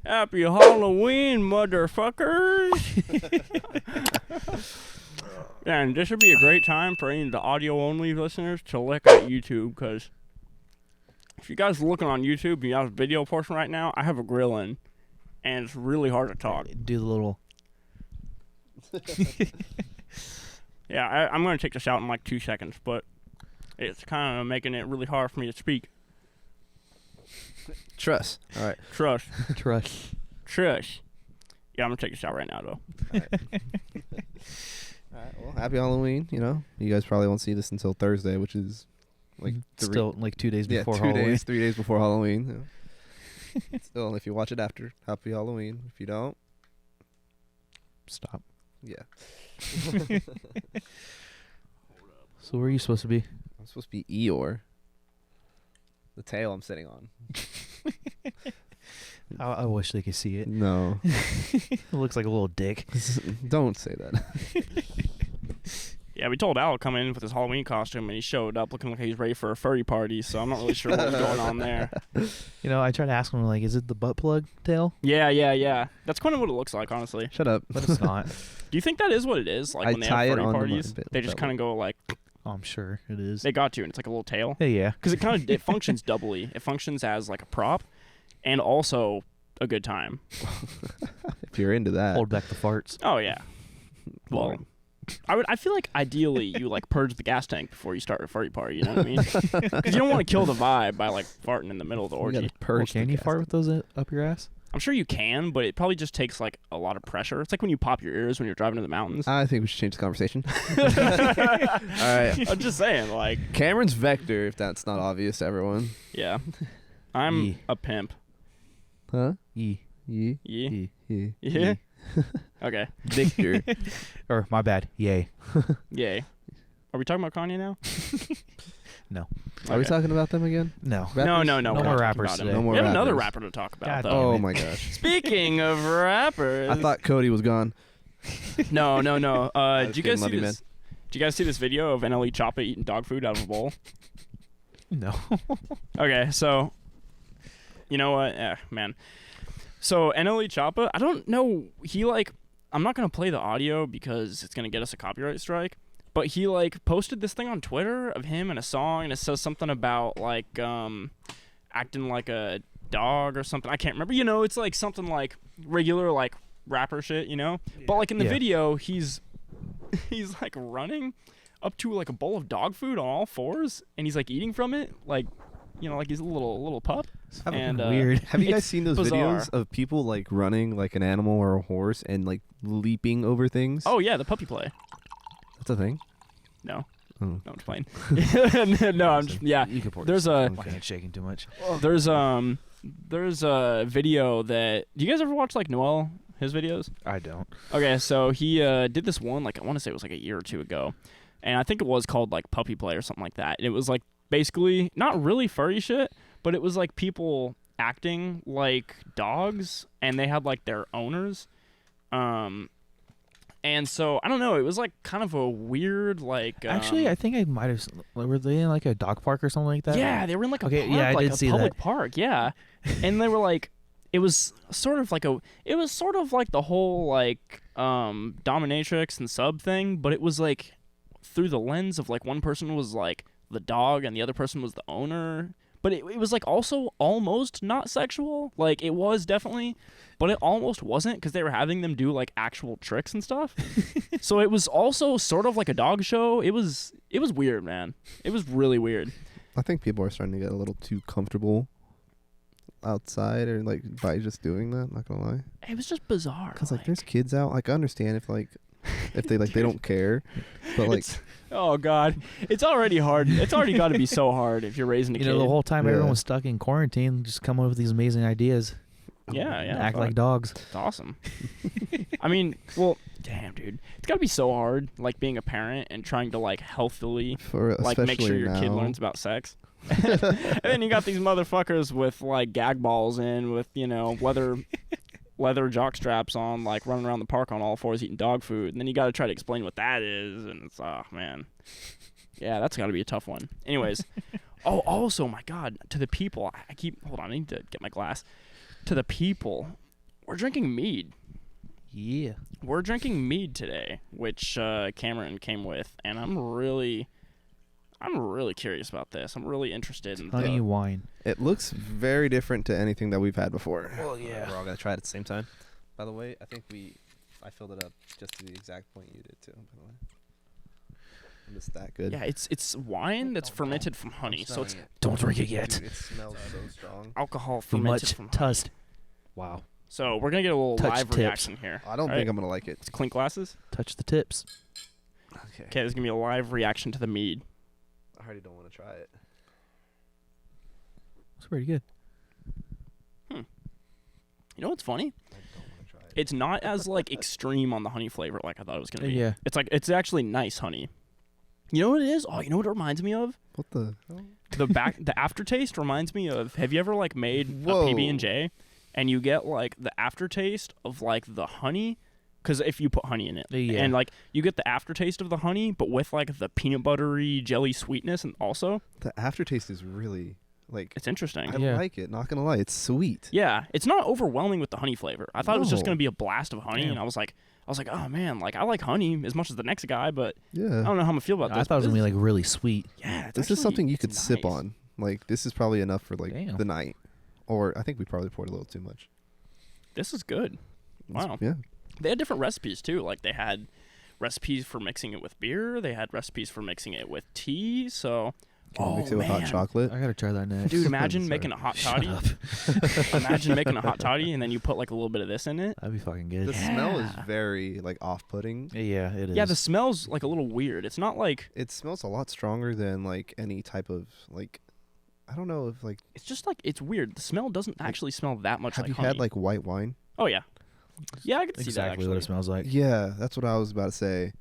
Happy Halloween, motherfuckers! And this would be a great time for any of the audio-only listeners to look at YouTube, because if you guys are looking on YouTube and you have a video portion right now, I have a grill in, and it's really hard to talk. Do the little... Yeah, I'm going to take this out in like 2 seconds, but it's kind of making it really hard for me to speak. Trust. All right. Trust. Trust. Yeah, I'm going to take this out right now, though. All right. Well, happy Halloween. You know, you guys probably won't see this until Thursday, which is like still like 2 days before 2 Halloween. days, 3 days before Halloween. Yeah. Still, if you watch it after, happy Halloween. If you don't, Stop. yeah. So where are you supposed to be? I'm supposed to be Eeyore. The tail I'm sitting on. I wish they could see it. No. It looks like a little dick. Don't say that. Yeah, we told Alec come in with his Halloween costume, and he showed up looking like he's ready for a furry party, so I'm not really sure what's going on there. You know, I tried to ask him, like, is it the butt plug tail? Yeah. That's kind of what it looks like, honestly. Shut up. But it's not. Do you think that is what it is? Like I when they tie have it furry onto my parties, bit they just belly. kind of go like, Oh, I'm sure it is. they got to, and it's like a little tail. Yeah. Because it kind of it functions doubly. It functions as like a prop, and also a good time. If you're into that. Hold back the farts. Oh yeah. Well, I feel like ideally you like purge the gas tank before you start a furry party. You know what I mean? Because you don't want to kill the vibe by like farting in the middle of the You orgy. gotta purge Can the you gas fart with those up your ass? I'm sure you can, but it probably just takes like a lot of pressure. It's like when you pop your ears when you're driving to the mountains. I think we should change the conversation. All right. I'm just saying, like, Cameron's Vector, if that's not obvious to everyone. yeah. I'm Yee. a pimp. Huh? E. Yee? Yeah? Yee. Yeah? Okay. Victor. Or, my bad. Yay. Yay. Are we talking about Kanye now? No. Are we Okay. talking about them again? No. Rappers? No. No we're more not talking rappers about him. today. No more We have another rappers. rapper to talk about, God though. damn Oh it. my gosh. Speaking of rappers. I thought Cody was gone. No. Did was you guys kidding, love see you, this? Did you guys see this video of NLE Choppa eating dog food out of a bowl? No. Okay, so you know what? Man. So NLE Choppa, I don't know. He like, I'm not gonna play the audio because it's gonna get us a copyright strike. But he like posted this thing on Twitter of him in a song, and it says something about like acting like a dog or something. I can't remember. You know, it's like something like regular like rapper shit. You know, but like in the Yeah. video, he's like running up to like a bowl of dog food on all fours, and he's like eating from it, like, you know, like he's a little pup. And Weird. Have you guys It's seen those bizarre. videos of people like running like an animal or a horse and like leaping over things? Oh yeah, the puppy play. That's a thing. No, Oh. no, I'm just playing. No, I'm just, yeah. You could pour There's this. a My hand's shaking too much. there's a video that, do you guys ever watch like Noel, his videos? I don't. Okay, so he did this one, like I want to say it was like a year or two ago, and I think it was called like Puppy Play or something like that. And it was like basically not really furry shit, but it was like people acting like dogs, and they had like their owners. And so I don't know, it was like kind of a weird like. Actually, I think I might have. Were they in like a dog park or something like that? Yeah, they were in like a Okay, park, yeah, I like did a see public that. park, yeah. And they were like, it was sort of like the whole like dominatrix and sub thing, but it was like through the lens of like one person was like the dog and the other person was the owner. But it was like also almost not sexual. Like it was definitely, but it almost wasn't, because they were having them do like actual tricks and stuff. So it was also sort of like a dog show. It was weird, man. It was really weird. I think people are starting to get a little too comfortable outside or like by just doing that. Not gonna lie. It was just bizarre. Cause like there's kids out. Like I understand if they like they don't care, but like oh god, it's already hard. It's already got to be so hard if you're raising a You kid. know, the whole time Yeah. everyone was stuck in quarantine, just come up with these amazing ideas. Yeah, Act fuck. like dogs. It's awesome. I mean, well, damn, dude, it's got to be so hard, like being a parent and trying to like healthily, for like especially make sure your now, kid learns about sex. And then you got these motherfuckers with like gag balls in, with leather jock straps on, like running around the park on all fours eating dog food, and then you got to try to explain what that is, and it's man, yeah, that's got to be a tough one. Anyways, also, my God, to the people, hold on, I need to get my glass. To the people, we're drinking mead. Yeah. We're drinking mead today, which Cameron came with, and I'm really curious about this. I'm really interested in Honey wine. It looks very different to anything that we've had before. Well, yeah. We're all gonna try it at the same time. By the way, I think I filled it up just to the exact point you did too. By the way, It's that good. Yeah, it's wine that's fermented from honey, so it's Don't drink it yet. Dude, it smells so strong. alcohol Too fermented much from honey. tust. Wow. So we're gonna get a little Touch live tips. reaction here. I don't All think right? I'm gonna like it. Let's clink glasses. Touch the tips. Okay. Okay, there's gonna be a live reaction to the mead. I already don't want to try it. It's pretty good. You know what's funny? I don't want to try it. It's not as like extreme on the honey flavor like I thought it was gonna be. Yeah. It's actually nice honey. You know what it is? Oh, you know what it reminds me of? What the hell? The aftertaste reminds me of. Have you ever like made Whoa. a PB&J, and you get like the aftertaste of like the honey, because if you put honey in it, Yeah. and like you get the aftertaste of the honey, but with like the peanut buttery jelly sweetness, and also The aftertaste is really like. it's interesting. I Yeah. like it. Not gonna lie, it's sweet. Yeah, it's not overwhelming with the honey flavor. I thought it was just No. gonna be a blast of honey, Damn. and I was like, oh man, like I like honey as much as the next guy, but I Yeah. don't know how I'm gonna feel about I this. thought it was but gonna be this like really sweet. yeah, it's This is actually- something you it's could sip nice. on. Like this is probably enough for like Damn. the night. Or I think we probably poured a little too much. This is good. It's- Wow. Yeah. They had different recipes too. Like they had recipes for mixing it with beer. They had recipes for mixing it with tea. So, Can you mix it with man. hot chocolate? I gotta try that next. Dude, imagine Sorry. making a hot Shut toddy. up. Imagine making a hot toddy and then you put like a little bit of this in it. That'd be fucking The good. smell is Yeah. very like off-putting. Yeah, it is. Yeah, the smell's like a little weird. It's not like It smells a lot stronger than like any type of like. I don't know if like. it's just like it's weird. The smell doesn't actually smell that much Have like you honey. had like white wine? Oh yeah, yeah, I could see that exactly actually. what it smells like. Yeah, that's what I was about to say.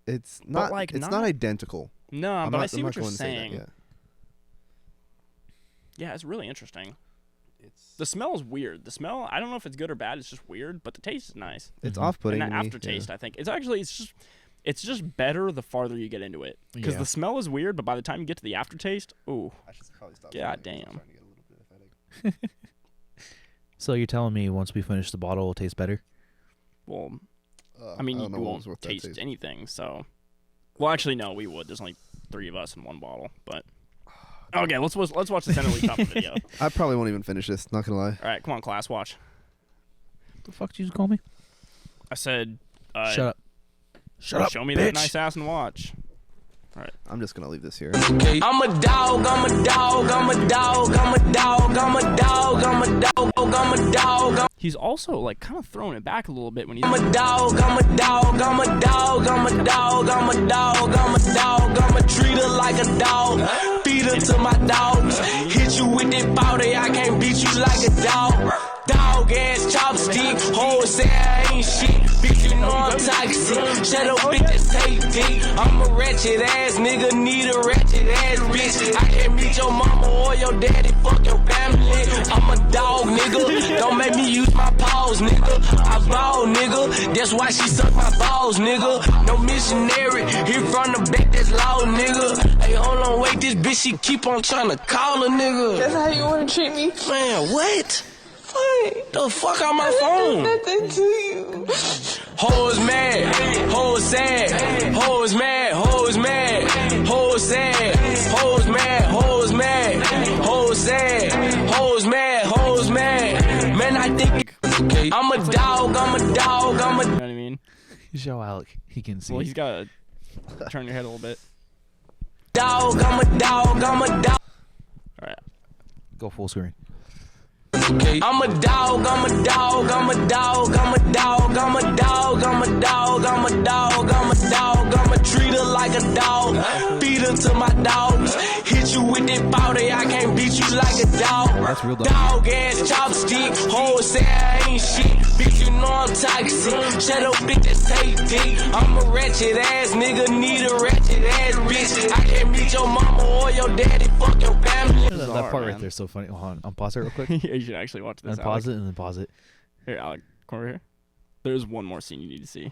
It's not like, it's not not- identical. No, I'm but not, I see I'm what not you're going to say saying. that, Yeah, it's really interesting. It's The smell is weird. The smell, I don't know if it's good or bad. It's just weird, but the taste is nice. it's Mhm. off-putting. And that to me, aftertaste, I think, it's just better the farther you get into it. Because Yeah. the smell is weird, but by the time you get to the aftertaste, ooh, I should probably stop. God drinking, 'cause I'm damn. starting to get a little bit of headache. So you're telling me once we finish the bottle, it'll taste better? well, I mean, you don't know what was won't worth that taste anything. So, well, actually, no, we would. There's only 3 of us in one bottle, but okay, let's watch this NLE Choppa video. I probably won't even finish this. Not gonna lie. All right, come on, class, watch. What the fuck did you just call me? I said, Shut up. Shut up, show me bitch. that nice ass and watch. I'm just gonna leave this here. I'm a dog, I'm a dog, I'm a dog, I'm a dog, I'm a dog, I'm a dog, I'm a dog, He's also like kind of throwing it back a little bit when he's. I'm a dog, I'm a dog, I'm a dog, I'm a dog, I'm a dog, I'm a dog, I'm a treat her like a dog, feed her to my dogs, hit you with that powder, I can't beat you like a dog. Dog ass chopstick, whole say I ain't shit. Bitch, you know I'm toxic. Shut up, bitch, just take dick. I'm a ratchet ass nigga, need a ratchet ass bitch. I can't meet your mama or your daddy, fuck your family. I'm a dog, nigga. Don't make me use my paws, nigga. I ball, nigga. That's why she suck my balls, nigga. No missionary, here from the back, that's loud, nigga. Hey, hold on, wait, this bitch, she keep on trying to call a nigga. That's how you want to treat me? Man, what? The fuck out my phone? Nothing to you. Hoes mad, hoes sad, hoes mad, hoes mad, hoes sad, hoes mad, hoes mad, hoes sad, hoes mad, hoes mad. Man, I think I'm a dog, I'm a dog, I'm a You know what I mean? Show Alec. He can see. Well, he's got to turn your head a little bit. dog, I'm a dog, I'm a dog. All right. Go full screen. I'm a dog, I'm a dog, I'm a dog, I'm a dog, I'm a dog, I'm a dog, I'm a dog, I'm a dog, I'm a treat her like a dog. Feed her to my dogs. Hit you with that body, I can't beat you like a dog. That's real dog. Dog ass chopstick, hoes say I ain't shit. Bitch, you know I'm toxic. Shut up, bitch, that's take dick. I'm a ratchet ass nigga, need a ratchet ass bitch. I can't meet your mama or your daddy, fuck your family. That part right man. there is so funny. Hold on, unpause it real quick. Yeah, you should actually watch this. Unpause Alec. it and then pause it. Here, Alec, come over here. There's one more scene you need to see.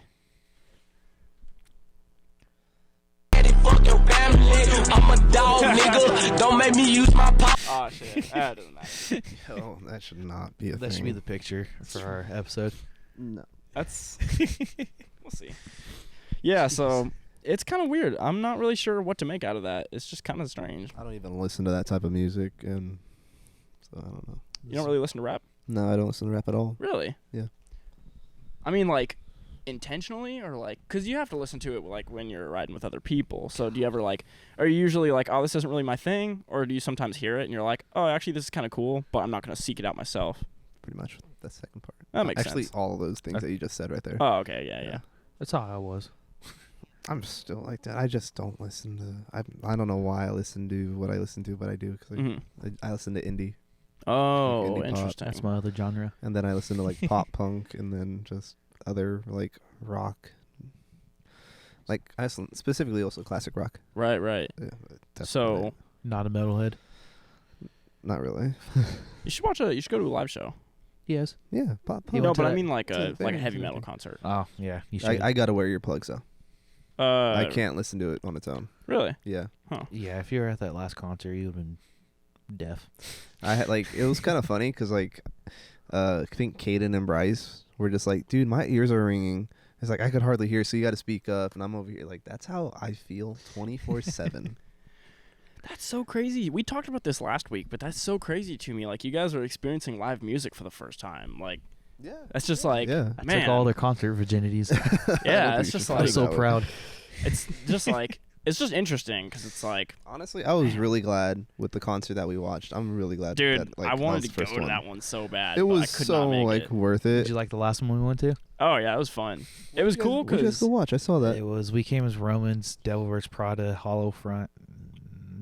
Fuck your family. I'm a dog, nigga. Don't make me use my pop. Oh shit, that doesn't matter. Yo, that should not be a thing. That should be the picture for our episode. No. That's we'll see. Yeah, so it's kind of weird. I'm not really sure what to make out of that. It's just kind of strange. I don't even listen to that type of music, and so I don't know. You don't really listen to rap? No, I don't listen to rap at all. Really? Yeah. I mean, like, intentionally, or like, because you have to listen to it like when you're riding with other people. So do you ever like, are you usually like, oh, this isn't really my thing, or do you sometimes hear it and you're like, oh, actually, this is kind of cool, but I'm not gonna seek it out myself? Pretty much the second part. That makes Actually, sense. all of those things that you just said right there. Oh, okay, yeah. That's how I was. I'm still like that. I just don't listen to. I don't know why I listen to what I listen to, but I do because Mhm. I listen to indie, Oh, indie pop. interesting. That's my other genre. and then I listen to like pop punk, and then just other like rock. Like I listen specifically also classic rock. Right. Yeah, that's So about it. Not a metalhead. Not really. you should watch you should go to a live show. Yes. Yeah, pop punk. You No, went to but I that- mean like to a the like a thing, heavy to the metal thing. concert. Oh, yeah. You should. I gotta wear earplugs though. I I can't listen to it on its own. Really? Yeah, Yeah, if you were at that last concert, you would have been deaf. I had like it was kind of funny because like I think Caden and Bryce were just like, dude, my ears are ringing. It's like I could hardly hear, so you got to speak up, and I'm over here like that's how I feel 24/7. That's so crazy. We talked about this last week, but that's so crazy to me. Like, you guys are experiencing live music for the first time. Like, Yeah, that's just like, yeah. I man. took all their concert virginities. Yeah, think it's you just should I'm like, that so way. proud. it's just like, it's just interesting because it's like, Honestly, I was really glad with the concert that we watched. I'm really glad. dude, that, like, I that wanted was to the go first to one. that one so bad. It but was I could so not make like it. worth Did it. you like the last one we went to? Oh yeah, it was fun. It was cool What'd you guys because go watch? I saw that. It was We Came as Romans, Devil vs. Prada, Hollow Front,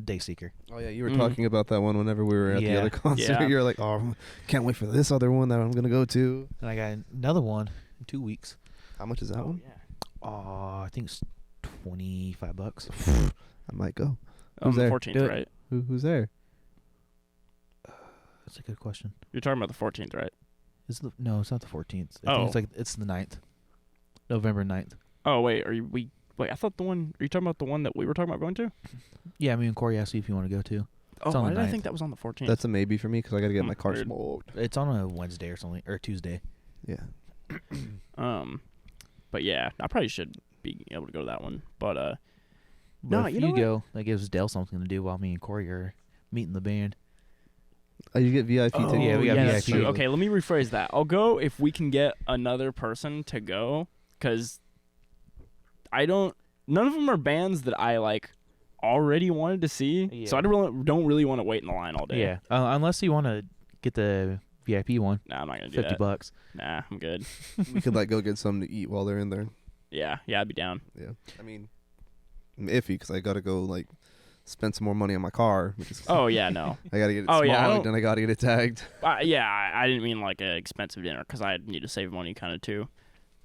Dayseeker. Oh yeah, you were Mhm. talking about that one whenever we were at the Yeah. other concert. Yeah. You're like, oh, can't wait for this other one that I'm gonna go to. And I got another one in 2 weeks. How much is that one? I think it's $25. I might go. Who's the there? 14th, Do it. right? Who's there? That's a good question. You're talking about the 14th, right? No, it's not the 14th. I Oh. think it's the 9th. November 9th. Oh wait, wait? I thought are you talking about the one that we were talking about going to? Yeah, me and Corey asked you if you want to go to. Oh, on why the did I 9th. think that was on the 14th? That's a maybe for me because I got to get my car weird. smoked. It's on a Wednesday or something, or Tuesday. Yeah. But yeah, I probably should be able to go to that one. But But No, if you know what? go, that gives Dale something to do while me and Corey are meeting the band. Oh, you get VIP oh, tickets. yeah, we got that's VIP. true. Okay, let me rephrase that. I'll go if we can get another person to go, because none of them are bands that I like already wanted to see. So I don't really want to wait in the line all day. Yeah, unless you want to get the VIP one, Nah, I'm not gonna do that. $50. Nah, I'm good. We could like go get something to eat while they're in there. Yeah, I'd be down. Yeah. I mean, I'm iffy because I got to go like spend some more money on my car. Which is Oh yeah, no. I got to get it Oh, smogged yeah, I don't- and I got to get it tagged. Yeah, I didn't mean like an expensive dinner because I need to save money kind of too.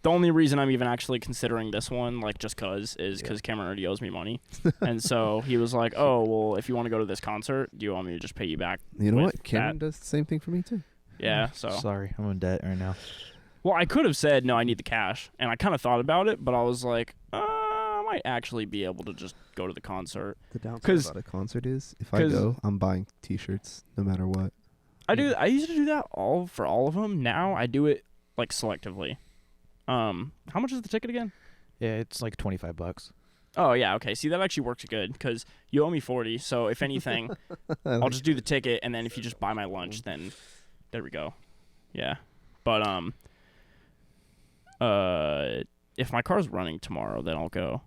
The only reason I'm even actually considering this one, like just cause, is because Cameron already owes me money, and so he was like, "Oh, well, if you want to go to this concert, do you want me to just pay you back?" You know with what? Cameron that? does the same thing for me too. Yeah. So, Sorry, I'm in debt right now. well, I could have said no, I need the cash, and I kind of thought about it, but I was like, I might actually be able to just go to the concert. The downside 'Cause- about a concert is if I 'cause- go, I'm buying T-shirts no matter what. I used to do that for all of them. Now I do it like selectively. How much is the ticket again? Yeah, it's like $25. Oh yeah, okay. See, that actually works good because you owe me 40. So if anything, I'll just do the ticket, and then if you just buy my lunch, then there we go. Yeah, but if my car's running tomorrow, then I'll go.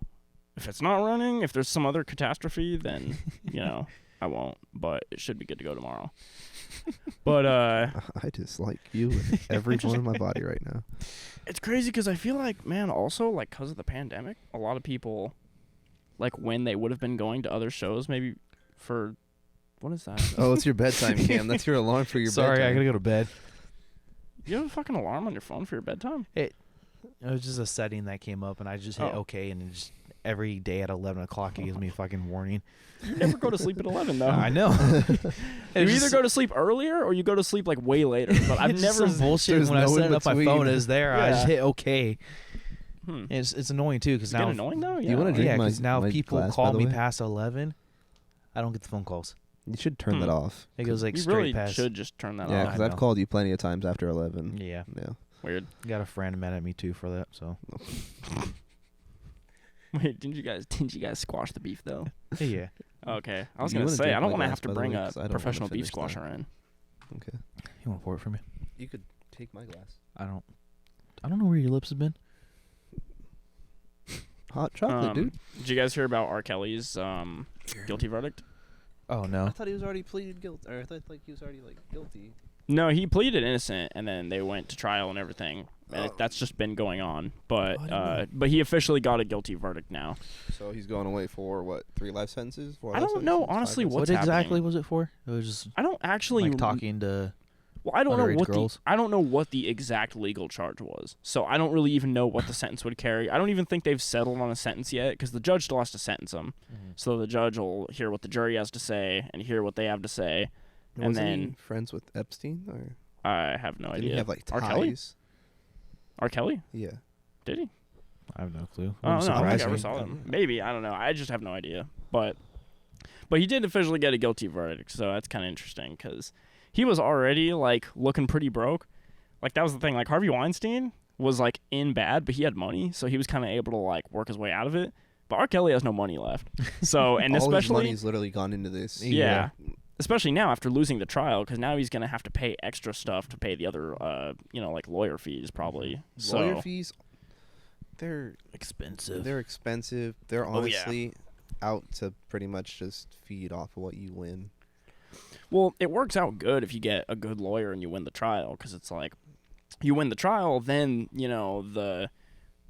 If it's not running, if there's some other catastrophe, then I won't. But it should be good to go tomorrow. But I dislike you with every bone in my body right now. it's crazy because I feel like, man, also like because of the pandemic, a lot of people like when they would have been going to other shows, maybe for what is that? Oh, it's your bedtime, Cam. That's your alarm for your Sorry, bedtime. I gotta go to bed. You have a fucking alarm on your phone for your bedtime? It was just a setting that came up, and I just hit OK, and it just every day at 11 o'clock it gives me a fucking warning. You never go to sleep at 11 though. I know. You either go to sleep earlier or you go to sleep like way later. But I've It's never some bullshit there's when I no set in up my between. phone is there. I just Yeah. hit OK. Hmm. It's annoying too because Does it now get annoying though? you wanna Yeah. drink yeah, my- 'cause now my people glass, by call the me way? past 11. I don't get the phone calls. You should turn that off. It goes like You straight really past. should just turn that Yeah, off. because I I've know. called you plenty of times after 11. Yeah, Yeah. Weird. got a friend mad at me too for that. So Wait, didn't you guys squash the beef though? yeah, Okay. I was You gonna wanna say drink I don't my want to glass, have to by the bring way, a 'cause I don't wanna professional beef finish that. squasher in. Okay. you want to pour it for me? You could take my glass. I don't know where your lips have been. Hot chocolate, dude. Did you guys hear about R. Kelly's guilty verdict? Oh I no. thought he was already pleaded guilty. Or I thought like he was already like guilty. No, he pleaded innocent, and then they went to trial and everything. And that's just been going on. But I didn't know. but he officially got a guilty verdict now. So he's going away for what? 3 life sentences? 4 I life don't know, sentences? 5 honestly, life what's What happening? exactly was it for? It was just I don't actually like talking to. Well, I don't know underage what girls? I don't know what the exact legal charge was. So I don't really even know what the sentence would carry. I don't even think they've settled on a sentence yet because the judge still has to sentence him. So the judge will hear what the jury has to say and hear what they have to say. And Wasn't then he friends with Epstein? Or I have no did idea. he have like R. Kelly? ties? R. Kelly? Yeah. Did he? I have no clue. I don't know. I don't think I ever me. saw him. Maybe. I don't know. I just have no idea. But he did officially get a guilty verdict, so that's kind of interesting because he was already like looking pretty broke. Like that was the thing. Like Harvey Weinstein was like in bad, but he had money, so he was kind of able to like work his way out of it. But R. Kelly has no money left. So and All his especially money's literally gone into this. yeah. Especially now after losing the trial, because now he's gonna have to pay extra stuff to pay the other, like lawyer fees probably. So Lawyer fees, they're Expensive. they're expensive. They're Oh, yeah. honestly out to pretty much just feed off of what you win. well, it works out good if you get a good lawyer and you win the trial, because it's like you win the trial, then the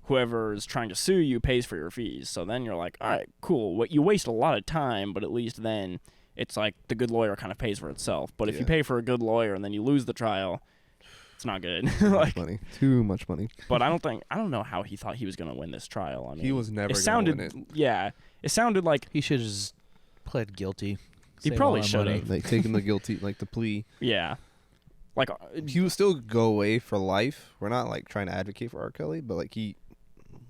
whoever is trying to sue you pays for your fees. So then you're like, all right, cool. What you waste a lot of time, but at least then it's like the good lawyer kind of pays for itself. But if you Yeah. pay for a good lawyer and then you lose the trial, it's not good. Too like, much money. Too much money. but I don't know how he thought he was gonna win this trial. I mean, He was never It gonna sounded, win it. yeah, it sounded like He should have just pled guilty. He Save probably all that should money. have. Like taking the guilty, like the plea. yeah, like He would still go away for life. We're not like trying to advocate for R. Kelly, but like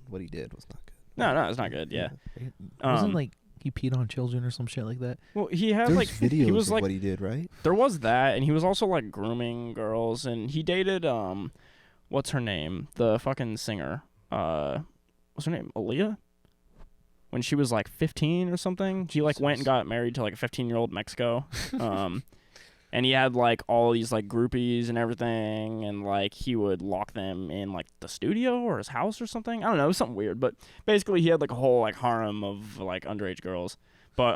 what he did was not good. no, it's not good. Yeah, Wasn't like he peed on children or some shit like that? well, he had There's like videos he was of like what he did, right? there was that, and he was also like grooming girls, and he dated what's her name? The fucking singer. What's her name? Aaliyah? When she was like 15 or something. She like went and got married to like a 15-year-old in Mexico. And he had like all these like groupies and everything, and like he would lock them in like the studio or his house or something. I don't know, it was something weird, but basically he had like a whole like harem of like underage girls. But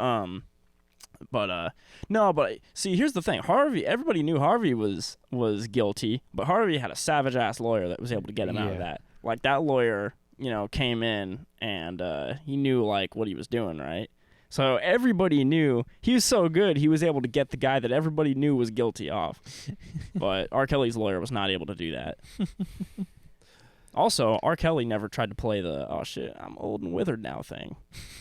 see, here's the thing. Harvey, everybody knew Harvey was guilty, but Harvey had a savage ass lawyer that was able to get him out of Yeah. that. Like that lawyer, came in and he knew like what he was doing, right? So everybody knew he was so good, he was able to get the guy that everybody knew was guilty off. But R. Kelly's lawyer was not able to do that. Also, R. Kelly never tried to play the, oh shit, I'm old and withered now thing.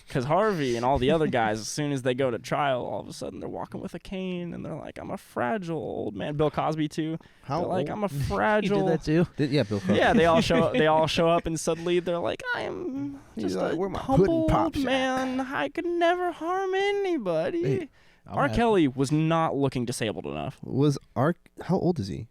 Because Harvey and all the other guys, as soon as they go to trial, all of a sudden they're walking with a cane and they're like, I'm a fragile old man. Bill Cosby too. How They're like, old? I'm a He fragile. did that too. Yeah, Bill Cosby. Yeah, they all show up and suddenly they're like, I am He's just like, a "Where my humble pudding pop old shack?" man. I could never harm anybody. Hey, R. Kelly was not looking disabled enough. Was R? How old is he?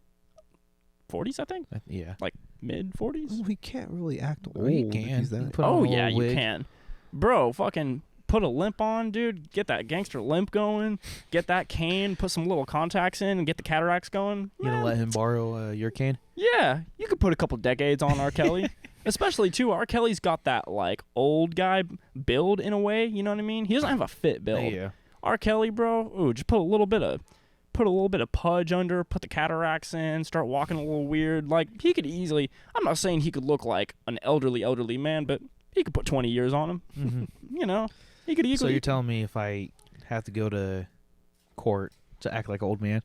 40s, I think? Yeah. Mid 40s? Well, he can't really act old. Or he if can. he's He that. put on Oh, a yeah, little you wig. can. Bro, fucking put a limp on, dude. Get that gangster limp going. Get that cane. Put some little contacts in and get the cataracts going. You gonna Man, let him borrow your cane? yeah, you could put a couple decades on R. Kelly. Especially, too, R. Kelly's got that, like, old guy build in a way. You know what I mean? He doesn't have a fit build. Yeah. R. Kelly, bro, ooh, just put a little bit of pudge under, put the cataracts in, start walking a little weird. Like, he could easily, I'm not saying he could look like an elderly man, but he could put 20 years on him. Mm-hmm. You know, he could easily. So you're telling me if I have to go to court to act like an old man?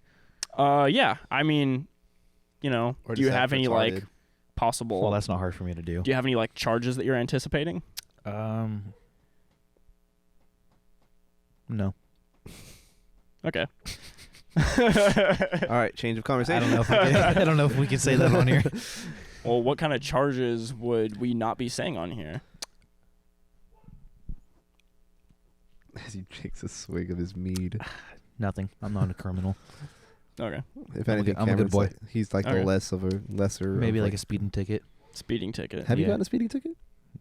Yeah. I mean, you know, Or do you just have act any retarded. like possible? Well, that's not hard for me to do. Do you have any like charges that you're anticipating? No. Okay. All right, change of conversation. I don't know if we can say that on here. Well, what kind of charges would we not be saying on here? As he takes a swig of his mead. Nothing. I'm not a criminal. Okay. If I'm a anything, good- I'm a good Cameron's boy. like, he's like Okay. the lesser. Maybe of, like a speeding ticket. Speeding ticket. Have you Yeah. gotten a speeding ticket?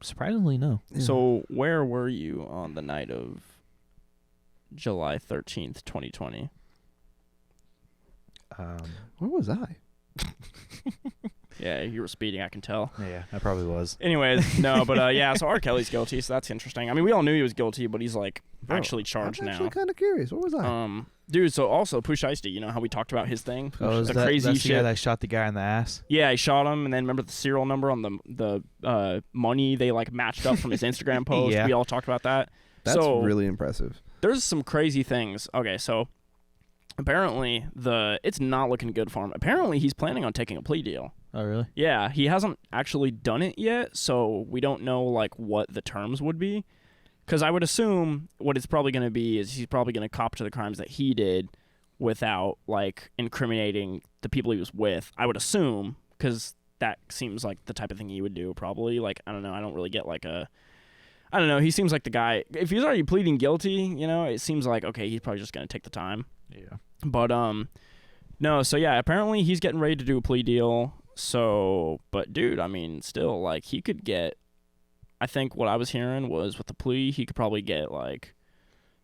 Surprisingly, no. So where were you on the night of July 13th, 2020? Where was I? Yeah, you were speeding, I can tell. Yeah, I probably was. Anyways, no, but yeah, so R. Kelly's guilty, so that's interesting. I mean, we all knew he was guilty, but he's like Bro, actually charged I'm now. actually kind of curious. Where was I? Dude, so also Pooh Shiesty, you know how we talked about his thing? Oh, is the that, crazy that's the guy shit. that shot the guy in the ass? Yeah, he shot him, and then remember the serial number on the money they like matched up from his Instagram post? Yeah. We all talked about that. That's so, really impressive. There's some crazy things. Okay, so apparently it's not looking good for him. Apparently he's planning on taking a plea deal. Oh, really? Yeah, he hasn't actually done it yet, so we don't know like what the terms would be. Because I would assume what it's probably going to be is he's probably going to cop to the crimes that he did without like incriminating the people he was with. I would assume, because that seems like the type of thing he would do probably. Like, I don't know, I don't really get like a... I don't know, he seems like the guy... If he's already pleading guilty, you know, it seems like, okay, he's probably just going to take the time. Yeah. But, no, so yeah, apparently he's getting ready to do a plea deal. So, but dude, I mean, still, like, he could get... I think what I was hearing was with the plea, he could probably get, like,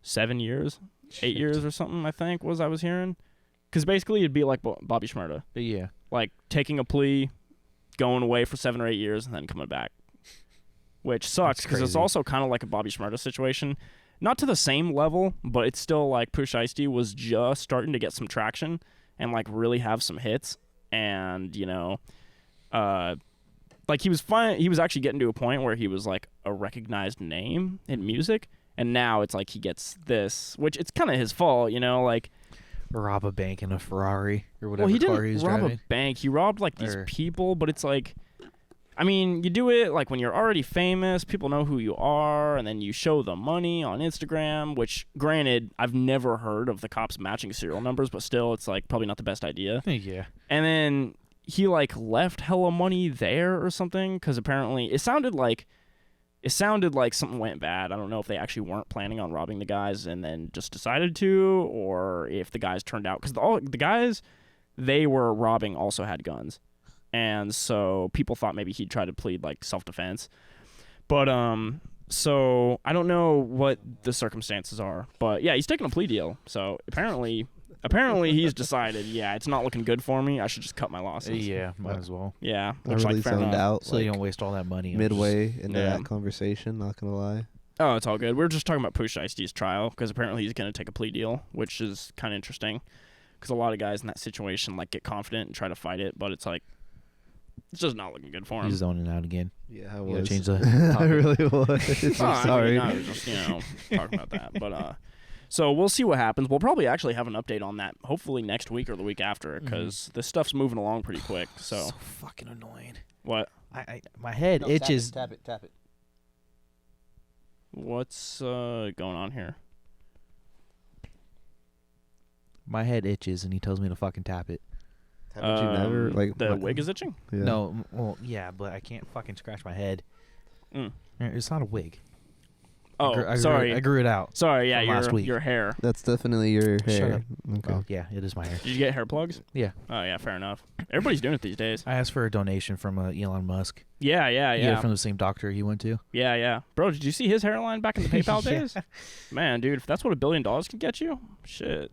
7 years, 8 years or something, I think, I was hearing. Because basically it'd be like Bobby Shmurda. Yeah. Like, taking a plea, going away for 7 or 8 years, and then coming back. Which sucks, because it's crazy. also kind of like a Bobby Shmurda situation. Not to the same level, but it's still like Pooh Shiesty was just starting to get some traction and, like, really have some hits. And, you know, like, he was fine. He was actually getting to a point where he was like a recognized name in music, and now it's like he gets this, which it's kind of his fault, you know, like. Rob a bank in a Ferrari or whatever Well, he car didn't he was rob driving. a bank. He robbed like these Or- people, but it's like, I mean, you do it like when you're already famous, people know who you are, and then you show the money on Instagram. Which, granted, I've never heard of the cops matching serial numbers, but still, it's like probably not the best idea. Yeah. And then he like left hella money there or something, because apparently it sounded like something went bad. I don't know if they actually weren't planning on robbing the guys and then just decided to, or if the guys turned out, because the guys they were robbing also had guns, and so people thought maybe he'd try to plead like self-defense. But so I don't know what the circumstances are, but yeah, he's taking a plea deal. So apparently he's decided, yeah, it's not looking good for me. I should just cut my losses. Yeah, might as well. Yeah, I looks really like fair zoned enough. out So you like, don't waste all that money. on midway into Yeah. that conversation. Not gonna lie. Oh, it's all good. We're just talking about Pooh Shiesty's trial, because apparently he's going to take a plea deal, which is kind of interesting. Because a lot of guys in that situation like get confident and try to fight it, but it's like it's just not looking good for him. He's zoning out again. Yeah, I You gotta was. change the I topic. really was. Well, I'm sorry. I was just talking about that, but so we'll see what happens. We'll probably actually have an update on that, hopefully next week or the week after, because this stuff's moving along pretty quick. So fucking annoying. what? My head itches. Tap it. What's going on here? My head itches, and he tells me to fucking tap it. Haven't you never like the what- wig is itching? Yeah. No, well, yeah, but I can't fucking scratch my head. Mm. It's not a wig. Oh, sorry. I grew it out. Sorry, yeah, from last week. your hair. That's definitely your Shut hair. up. Okay. Oh, yeah, it is my hair. Did you get hair plugs? Yeah. Oh yeah, fair enough. Everybody's doing it these days. I asked for a donation from Elon Musk. Yeah. Yeah, from the same doctor he went to. Yeah. Bro, did you see his hairline back in the PayPal Yeah. days? Man, dude, if that's what $1 billion can get you, shit,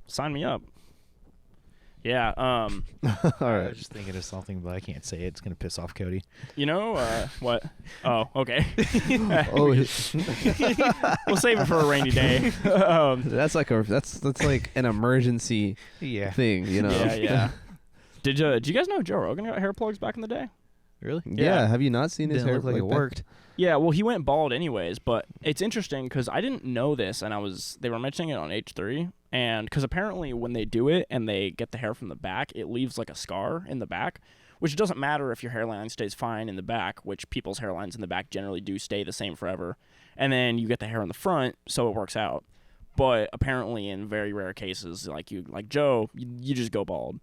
sign me up. Yeah. All I right. was just thinking of something, but I can't say it. It's gonna piss off Cody. You know what? Oh, okay. Oh, We'll save it for a rainy day. that's like an emergency Yeah. thing, you know. Yeah. Did you guys know Joe Rogan got hair plugs back in the day? Really? Yeah. Have you not seen his Didn't hair? look like it back- worked. Yeah, well, he went bald anyways, but it's interesting because I didn't know this, and they were mentioning it on H3, and because apparently when they do it and they get the hair from the back, it leaves like a scar in the back, which doesn't matter if your hairline stays fine in the back, which people's hairlines in the back generally do stay the same forever, and then you get the hair in the front, so it works out. But apparently in very rare cases, like Joe, you just go bald.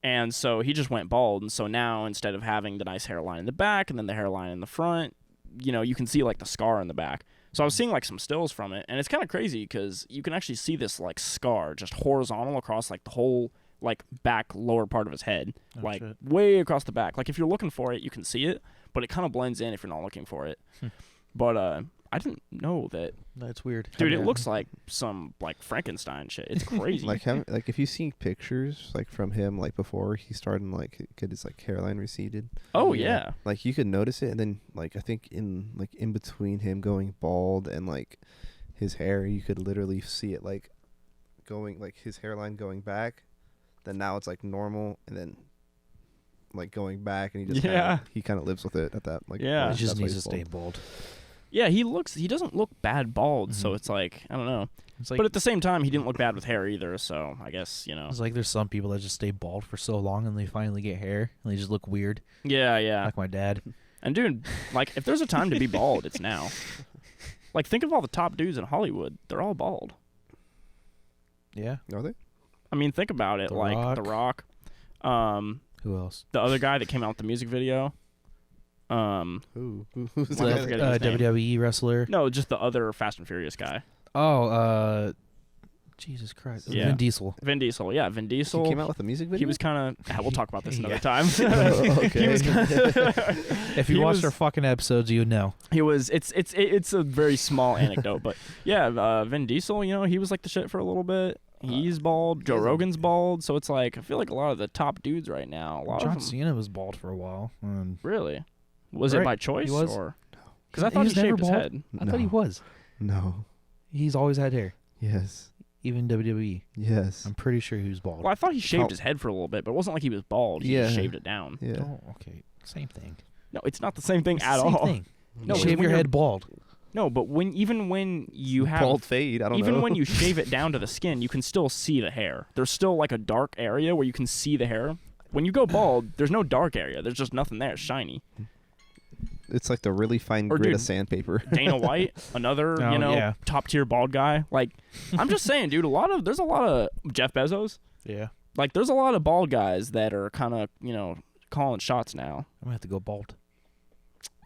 And so he just went bald, and so now instead of having the nice hairline in the back and then the hairline in the front, you can see like the scar in the back. So I was seeing like some stills from it, and it's kind of crazy because you can actually see this like scar just horizontal across like the whole like back lower part of his head, like shit. way across the back. Like if you're looking for it, you can see it, but it kind of blends in if you're not looking for it. But I didn't know that. That's weird. Dude, it looks like some like Frankenstein shit. It's crazy. Like if you see pictures like from him like before he started like get his like hairline receded. Oh yeah. Like you could notice it, and then like I think in between him going bald and like his hair, you could literally see it like going like his hairline going back. Then now it's like normal, and then like going back, and he just kind of lives with it at that like. Yeah. It just that's why needs to he's stay bald. bald. Yeah, he doesn't look bad bald, so it's like, I don't know. It's like, But at the same time, he didn't look bad with hair either, so I guess, it's like there's some people that just stay bald for so long and they finally get hair and they just look weird. Yeah. Like my dad. And dude, like, if there's a time to be bald, it's now. Like, think of all the top dudes in Hollywood. They're all bald. Yeah. Are they? I mean, think about it. The like, Rock. The Rock. Who else? The other guy that came out with the music video. Who's Why the did I guy forget that- his name? WWE wrestler. No, just the other Fast and Furious guy. Oh, Jesus Christ. Yeah. Vin Diesel. Vin Diesel. Yeah, Vin Diesel. He came out with a music video. He was kind of. We'll talk about this another Yeah. time. Okay. He was. If you He watched was- our fucking episodes, you know. He was. It's a very small anecdote, but yeah, Vin Diesel. He was like the shit for a little bit. He's bald. Joe Rogan's bald. So it's like I feel like a lot of the top dudes right now. A lot John of them, Cena was bald for a while. really. Was it Right. by choice He was. or? Because I thought he was never shaved his bald. head. I thought he was. No. He's always had hair. Yes. Even WWE. Yes. I'm pretty sure he was bald. Well, I thought he shaved How- his head for a little bit, but it wasn't like he was bald. He just Yeah. shaved it down. Yeah. Oh, okay. Same thing. No, it's not the same thing It's at the same all. thing. No, 'cause shave when your you're- head bald. No, but even when you have Bald fade. I don't know. even when you shave it down to the skin, you can still see the hair. There's still like a dark area where you can see the hair. When you go bald, there's no dark area. There's just nothing there. It's shiny. It's like the really fine Or grit dude, of sandpaper. Dana White, another, Oh, yeah. top tier bald guy. Like, I'm just saying, dude, there's a lot of Jeff Bezos. Yeah. Like, there's a lot of bald guys that are kind of, calling shots now. I'm going to have to go bald.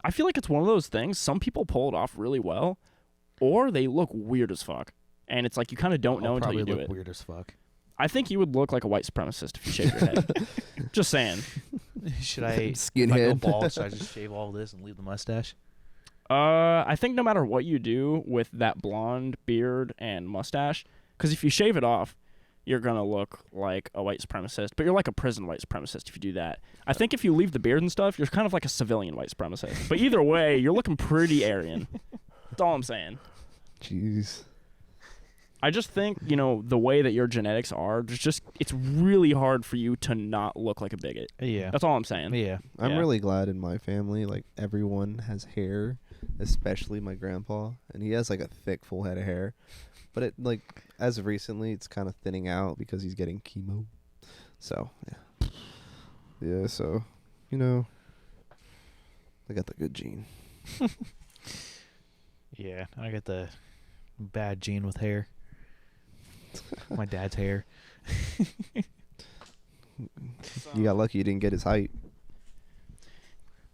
I feel like it's one of those things. Some people pull it off really well, or they look weird as fuck. And it's like you kind of don't know I'll until probably you do look it. weird as fuck. I think you would look like a white supremacist if you shaved your head. Just saying. Should I, if I go Skinhead. bald, should I just shave all this and leave the mustache? I think no matter what you do with that blonde beard and mustache, because if you shave it off, you're going to look like a white supremacist, but you're like a prison white supremacist if you do that. I think if you leave the beard and stuff, you're kind of like a civilian white supremacist. But either way, you're looking pretty Aryan. That's all I'm saying. Jeez. I just think, the way that your genetics are, it's really hard for you to not look like a bigot. Yeah. That's all I'm saying. Yeah. I'm Yeah. really glad in my family, like everyone has hair, especially my grandpa, and he has like a thick full head of hair. But it like as of recently it's kind of thinning out because he's getting chemo. So, yeah. Yeah, so, I got the good gene. Yeah. I got the bad gene with hair. My dad's hair. You got lucky you didn't get his height.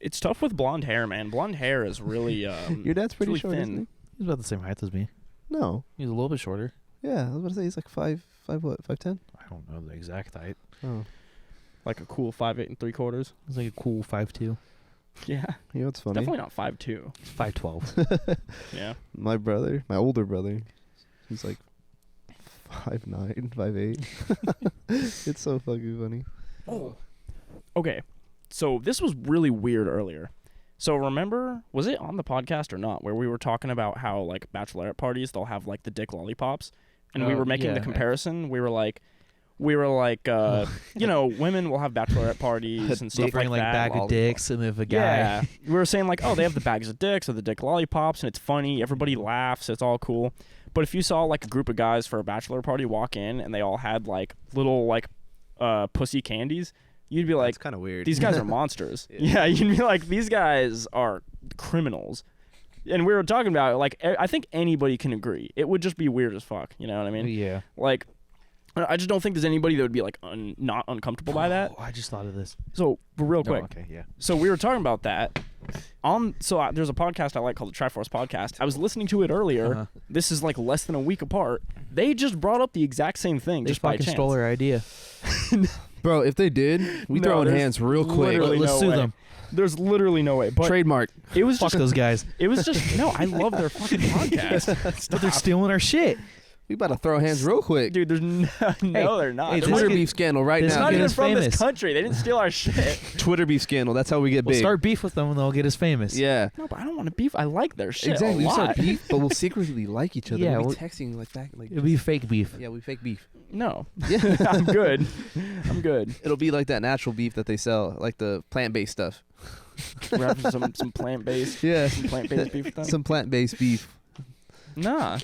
It's tough with blonde hair, man. Blonde hair is really Your dad's pretty really short, thin. isn't he? He's about the same height as me. No. He's a little bit shorter. Yeah, I was about to say he's like 5'10"? I don't know the exact height. Oh. Like a cool 5'8 3/4. He's like a cool 5'2". Yeah. You know what's funny? Definitely not 5'2". 5'12". Yeah. My older brother, he's like 5'9", 5'8". It's so fucking funny. Oh. Okay. So this was really weird earlier. So remember, was it on the podcast or not, where we were talking about how like bachelorette parties, they'll have like the dick lollipops, and we Oh, were making yeah. the comparison. We were like, we were like, you know, women will have bachelorette parties and stuff bring like that. bag of dicks, and if a guy, Yeah, we were saying like, oh, they have the bags of dicks or the dick lollipops, and it's funny. Everybody laughs. It's all cool. But if you saw like a group of guys for a bachelor party walk in and they all had like little like pussy candies, you'd be like, It's kind of weird. these guys are monsters. Yeah, you'd be like, these guys are criminals. And we were talking about it, like, I think anybody can agree. It would just be weird as fuck. You know what I mean? yeah. Like, I just don't think there's anybody that would be like not uncomfortable by that. Oh, I just thought of this. So, but real quick. Okay, yeah. So we were talking about that. There's a podcast I like called the Triforce Podcast. I was listening to it earlier. Uh-huh. This is like less than a week apart. They just brought up the exact same thing. They just by fucking chance. stole our idea. Bro, if they did, we No, throwing there's hands real quick. literally Let's no sue way. them. There's literally no way. But Trademark. it was Fuck just those guys. It was just no. I love their fucking podcast. But they're stealing our shit. We about to throw hands real quick. Dude, there's no, they're not. hey, They're Twitter not beef scandal right this It's now. not get even us from famous. this country. They didn't steal our shit. Twitter beef scandal. That's how we get We'll big. start beef with them and they'll get us famous. Yeah. No, but I don't want to beef. I like their shit Exactly. a We start lot. beef, but we'll secretly like each other. Yeah, we'll we'll- be texting like back. Like, It'll be fake beef. yeah, we fake beef. No, Yeah. I'm good. I'm good. It'll be like that natural beef that they sell, like the plant-based stuff. We're having some plant-based. Yeah. Some plant-based beef with them. Some plant-based beef. Nah.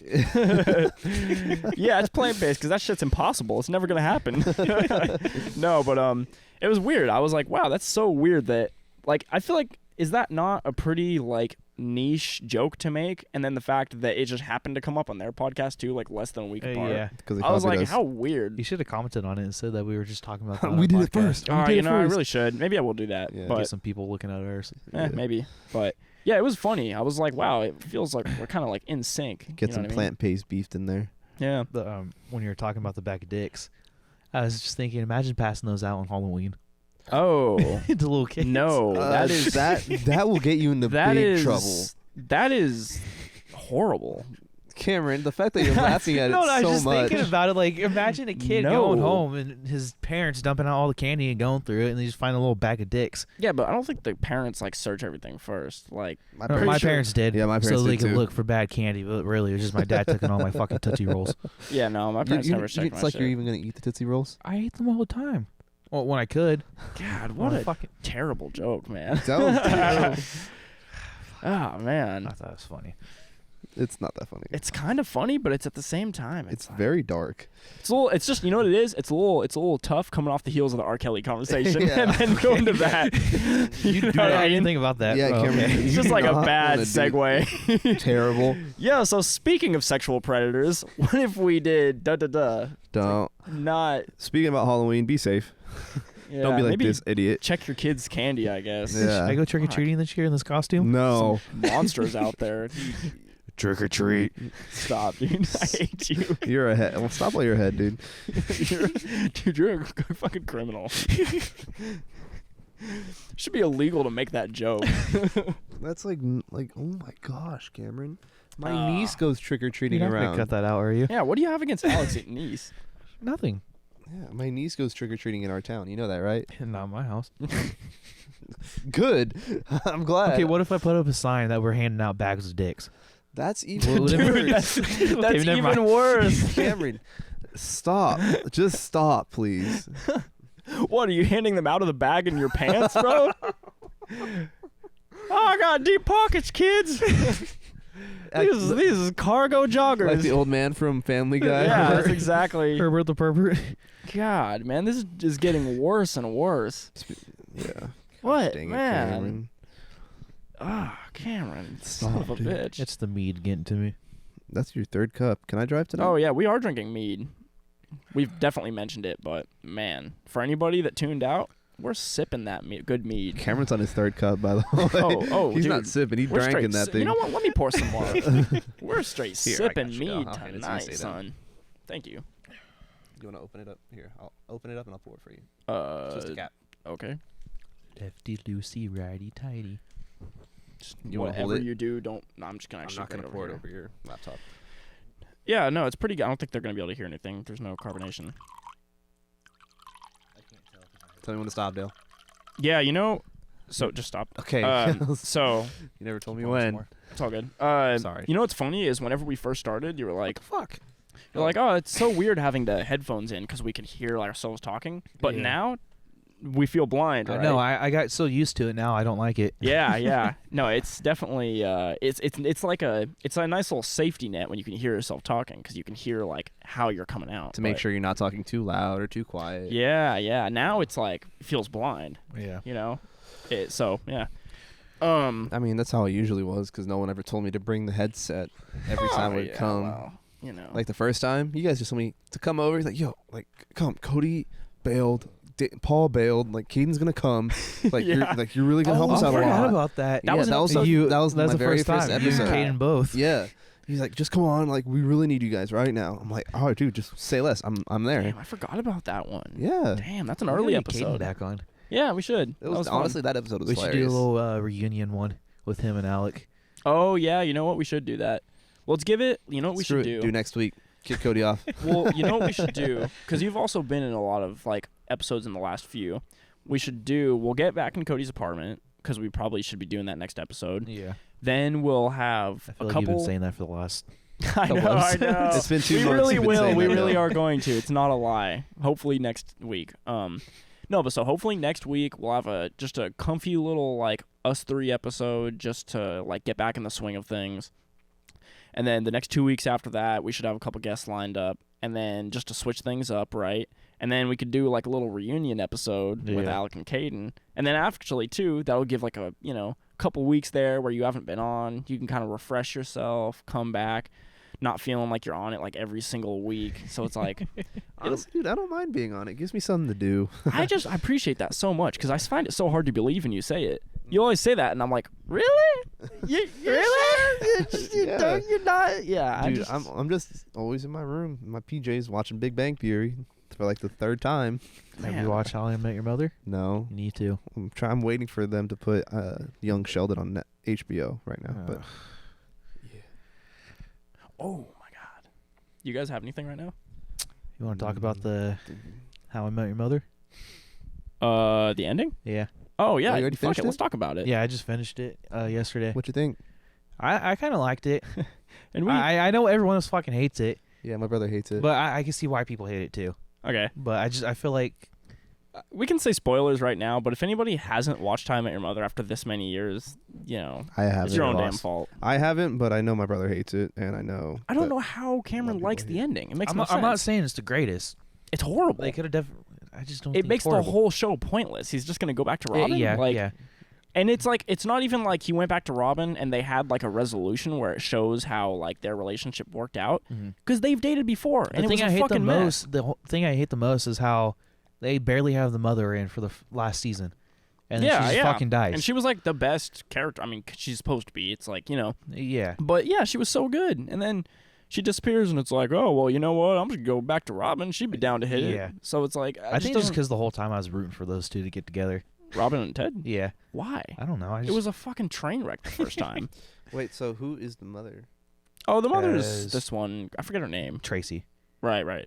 Yeah, it's plant-based because that shit's impossible. It's never gonna happen. No, but it was weird. I was like, wow, that's so weird that like I feel like is that not a pretty like niche joke to make? And then the fact that it just happened to come up on their podcast too, like less than a week apart. Yeah. Because I was like, how weird. You should have commented on it and said that we were just talking about that. We did it first. Oh, you know, I really should. Maybe I will do that. Yeah. But Get some people looking at ours. maybe. But yeah, it was funny. I was like, wow, it feels like we're kind of like in sync. Get you know some what I mean? plant-based beef in there. Yeah. The when you were talking about the bag of dicks, I was just thinking, imagine passing those out on Halloween Oh. to little kids. No, that is that will get you into that big is trouble. That is horrible. Cameron, the fact that you're laughing at No, it I was so just much. thinking about it. Like, imagine a kid No. going home and his parents dumping out all the candy and going through it, and they just find a little bag of dicks. Yeah, but I don't think the parents like search everything first. Like, My My parents- parents did. Yeah, my parents so they did could too. look for bad candy, but really, it was just my dad taking all my fucking Tootsie Rolls. yeah, no, my parents never checked It's my like shit. you're even gonna eat the Tootsie Rolls. I ate them all the time. Well, when I could. God, what Oh, a fucking. terrible joke, man. That was terrible. Oh man, I thought it was funny. It's not that funny. it's kind of funny, but it's at the same time. It's like- very dark. It's a little. It's just you know what it is. It's a little tough coming off the heels of the R. Kelly conversation Yeah. and then going to that. You know do what not I mean? anything about that. Yeah, Oh, Cameron. okay. It's You just like a not bad wanna do- segue. Terrible. Yeah. So speaking of sexual predators, what if we did Don't. not? Speaking about Halloween, be safe. Yeah, Don't be like maybe this idiot. check your kids' candy, I guess. Yeah. Should I go trick or treating this year in this costume? No. Some monsters out there. Trick or treat. Stop, dude. I hate you. You're a head. Well, stop while you're ahead, dude. You're a fucking criminal. Should be illegal to make that joke. That's like, oh my gosh, Cameron. My niece goes trick or treating You're not gonna around. cut that out, are you? Yeah, what do you have against Alex's niece? Nothing. Yeah, my niece goes trick or treating in our town. You know that, right? Not in my house. Good. I'm glad. Okay, what if I put up a sign that we're handing out bags of dicks? That's even Well, Dude, worse. that's never even mind. worse. Cameron, stop. Just stop, please. What, are you handing them out of the bag in your pants, bro? Oh, I got deep pockets, kids. These is cargo joggers. Like the old man from Family Guy. Yeah, that's exactly. Herbert the pervert. God, man, this is just getting worse and worse. Yeah. What, Dang it, man? Cameron. Cameron, son of a dude. bitch. It's the mead getting to me. That's your third cup. Can I drive tonight? Oh yeah, we are drinking mead. We've definitely mentioned it, but man, for anybody that tuned out, we're sipping that good mead. Cameron's on his third cup, by the way. Oh, He's dude. not sipping. He We're drank straight in that thing. You know what? Let me pour some more. We're straight Here, I sipping got you. mead I'll hand it to you, tonight, say that. son. Thank you. You want to open it up? Here, I'll open it up and I'll pour it for you. Just a cap. Okay. Lefty loosey, righty tighty. You want to hold Whatever it? you do, don't. No, I'm just gonna I'm actually not bring going to pour it here. over your laptop. Yeah, no, it's pretty good. I don't think they're gonna be able to hear anything. There's no carbonation. Tell me when to stop, Dale. Yeah, you know. So just stop. Okay. So You never told me when. it's all good. Sorry. You know what's funny is whenever we first started, you were like, Fuck. You're like, oh, it's so weird having the headphones in because we can hear ourselves talking. But now we feel blind, right? No, I got so used to it now. I don't like it. Yeah. No, it's definitely it's like a nice little safety net when you can hear yourself talking because you can hear like how you're coming out to make sure you're not talking too loud or too quiet. Yeah. Now it's like it feels blind. Yeah. You know, yeah. I mean, that's how it usually was because no one ever told me to bring the headset every time we'd come. Well, you know, like the first time, you guys just told me to come over. He's like, yo, like, come. Cody bailed. Paul bailed. Like, Caden's gonna come. Like, you're really gonna help us out a lot. I forgot about that. That was my the very first first episode. Caden both. Yeah. He's like, just come on. Like, we really need you guys right now. I'm like, oh, dude, just say less. I'm there. Damn, I forgot about that one. Yeah. Damn, that's an early episode. Caden back on. Yeah, we should. It was honestly that episode was we hilarious. should do a little reunion one with him and Alec. Oh yeah, you know what? We should do that. Let's give it. You know what we should do? Do next week. Kick Cody off. Well, you know what we should do? Because you've also been in a lot of like episodes in the last few. We'll get back in Cody's apartment because we probably should be doing that next episode. Yeah. Then we'll have I feel a like couple. You've been saying that for the last. I know. It's been 2 we months. really you've been will. saying We that, really though. are going to. It's not a lie. Hopefully next week. No, but so hopefully next week we'll have just a comfy little like us 3 episode just to like get back in the swing of things. And then the next 2 weeks after that, we should have a couple guests lined up. And then just to switch things up, right? And then we could do like a little reunion episode with Alec and Caden. And then actually, too, that'll give like a, couple weeks there where you haven't been on. You can kind of refresh yourself, come back, not feeling like you're on it like every single week. So it's like... Honestly, dude, I don't mind being on it. It gives me something to do. I appreciate that so much because I find it so hard to believe when you say it. You always say that, and I'm like, really? Really? You're not? Yeah. Dude, I'm just always in my room, in my PJs, watching Big Bang Theory for like the 3rd time. Have you watched How I Met Your Mother? No. You need to. I'm waiting for them to put Young Sheldon on HBO right now. But oh my God. You guys have anything right now? You want to talk about the How I Met Your Mother? The ending? Yeah. Oh yeah. Oh, you already Fuck finished it. it? Let's talk about it. Yeah, I just finished it yesterday. what you think? I kind of liked it. And I know everyone else fucking hates it, Yeah, my brother hates it. but I can see why people hate it too. okay. But I feel like We can say spoilers right now, but if anybody hasn't watched How I Met Your Mother after this many years, I haven't. it's your own damn fault. I haven't, but I know my brother hates it, and I know. I don't that- know how Cameron people likes hate the it. ending. It makes I'm no not, sense. I'm not saying it's the greatest. It's horrible. They could have definitely. I just don't. It think makes it's horrible. the whole show pointless. He's just gonna go back to Robin. Yeah. And it's like it's not even like he went back to Robin and they had like a resolution where it shows how like their relationship worked out because they've dated before and The it was thing a I hate fucking the mess. most, the thing I hate the most is how they barely have the mother in for the last season, and then she just fucking dies. And she was like the best character. I mean, she's supposed to be. It's like Yeah. but yeah, she was so good. And then she disappears and it's like, oh well, you know what? I'm just gonna go back to Robin. She'd be down to hit Yeah. it. So it's like I think just because the whole time I was rooting for those two to get together. Robin and Ted. Yeah. Why? I don't know. It was a fucking train wreck the first time. Wait, so who is the mother? Oh, the mother's As- this one. I forget her name. Tracy. Right.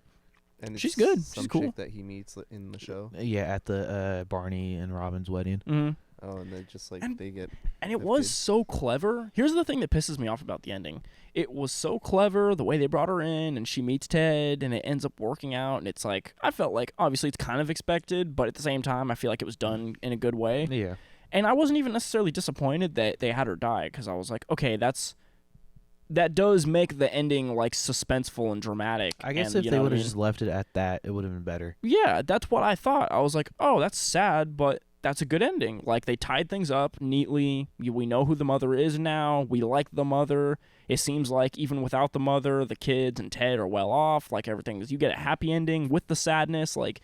And She's it's good. Some She's cool. chick that he meets in the show. Yeah, at the Barney and Robin's wedding. Mm-hmm. Oh, and they just like And- they get. And it have was kids. so clever. Here's the thing that pisses me off about the ending. It was so clever the way they brought her in and she meets Ted and it ends up working out. And it's like, I felt like obviously it's kind of expected, but at the same time, I feel like it was done in a good way. Yeah. And I wasn't even necessarily disappointed that they had her die because I was like, okay, that does make the ending like suspenseful and dramatic. I guess and, if you they know what would I have mean? just left it at that, it would have been better. Yeah, that's what I thought. I was like, oh, that's sad, but that's a good ending. Like, they tied things up neatly. We know who the mother is now. We like the mother. It seems like even without the mother, the kids and Ted are well off. Like, everything is, you get a happy ending with the sadness. Like,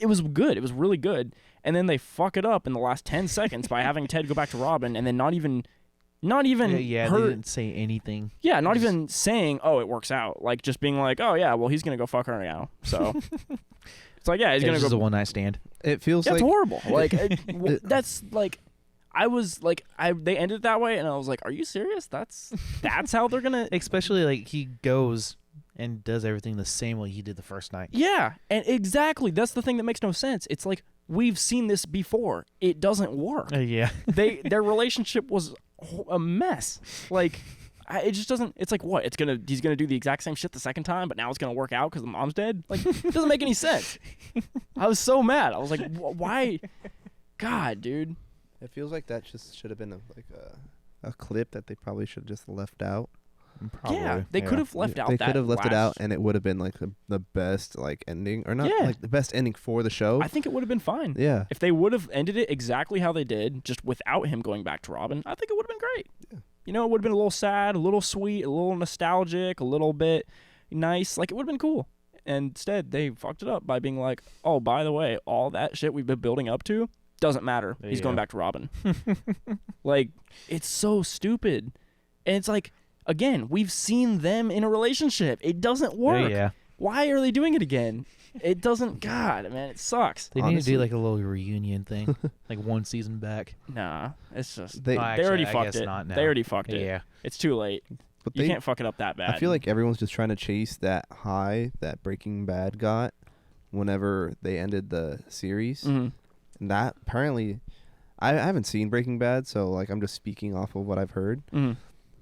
it was good. It was really good. And then they fuck it up in the last 10 seconds by having Ted go back to Robin and then not even Yeah, her, they didn't say anything. yeah, not even saying, oh, it works out. Like, just being like, oh, yeah, well, he's going to go fuck her now. So, it's like, yeah, he's going to It's just go. a one-night stand. It feels Yeah, like it's horrible. Like, that's like, I was like, they ended it that way, and I was like, are you serious? That's how they're going to. Especially, like, he goes and does everything the same way he did the first night. Yeah, and exactly. That's the thing that makes no sense. It's like, we've seen this before. It doesn't work. Yeah. Their relationship was a mess. Like, it just doesn't. It's like what? He's gonna do the exact same shit the second time, but now it's gonna work out because the mom's dead. Like it doesn't make any sense. I was so mad. I was like, why? God, dude. It feels like that just should have been a clip that they probably should have just left out. Probably. Yeah, they could have left out. They that could have left it out, last- and it would have been like the best like ending, or not Yeah. like the best ending for the show. I think it would have been fine. Yeah. If they would have ended it exactly how they did, just without him going back to Robin, I think it would have been great. Yeah. You know, it would have been a little sad, a little sweet, a little nostalgic, a little bit nice. Like, it would have been cool. And instead, they fucked it up by being like, oh, by the way, all that shit we've been building up to doesn't matter. He's going back to Robin. Like, it's so stupid. And it's like, again, we've seen them in a relationship. It doesn't work. Yeah. Why are they doing it again? It doesn't. God, man, it sucks. They need to Honestly. do like a little reunion thing, like one season back. Nah, it's just They, Oh, they actually, already I fucked guess it. not now. They already fucked it. Yeah. It's too late. but You they, can't fuck it up that bad. I feel like everyone's just trying to chase that high that Breaking Bad got whenever they ended the series. Mhm. And that apparently, I haven't seen Breaking Bad, so like I'm just speaking off of what I've heard. Mhm.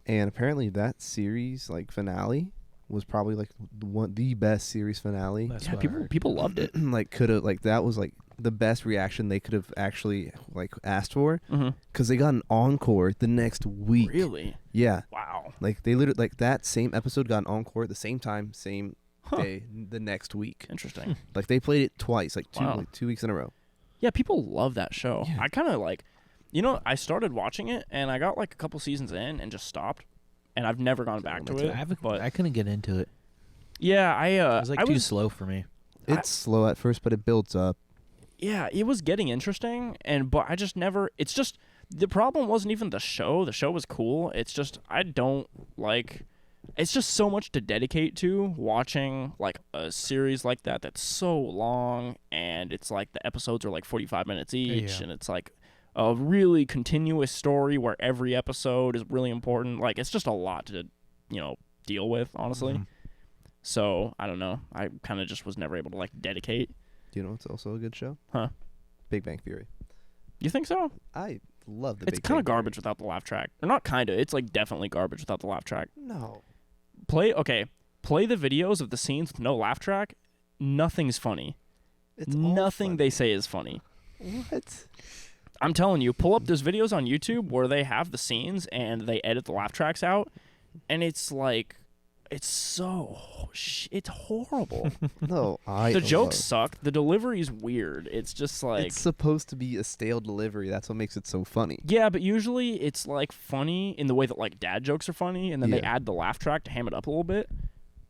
And apparently that series like finale was probably like the best series finale. That's Yeah, what I heard. people loved it. Like could have like that was like the best reaction they could have actually like asked for, Mhm. because they got an encore the next week. Really? Yeah. Wow. Like they literally like that same episode got an encore at the same time, same Huh. day the next week. Interesting. Like they played it twice, like Wow. 2 weeks in a row. Yeah, people love that show. Yeah. I kind of like, I started watching it and I got like a couple seasons in and just stopped, and I've never gone back to it. But I couldn't get into it. yeah, It was like too slow for me. It's slow at first, but it builds up. Yeah, it was getting interesting, but I just never. It's just the problem wasn't even the show. The show was cool. It's just I don't like. It's just so much to dedicate to watching like a series like that that's so long, and it's like the episodes are like 45 minutes each, Yeah. and it's like a really continuous story where every episode is really important. Like it's just a lot to deal with, honestly. Mhm. So I don't know. I kind of just was never able to like dedicate. Do you know it's also a good show? Huh? Big Bang Theory. You think so? I love the It's Big kind Bang of garbage without the laugh track. Or not kind of. It's like definitely garbage without the laugh track. Theory. No. Play the videos of the scenes with no laugh track. Nothing's funny. It's all Nothing funny. they say is funny. What? I'm telling you, pull up there's videos on YouTube where they have the scenes and they edit the laugh tracks out, and it's like it's horrible. No, The jokes suck. The delivery's weird. It's just like It's supposed to be a stale delivery. That's what makes it so funny. yeah, but usually it's like funny in the way that like dad jokes are funny, and then they Yeah. add the laugh track to ham it up a little bit.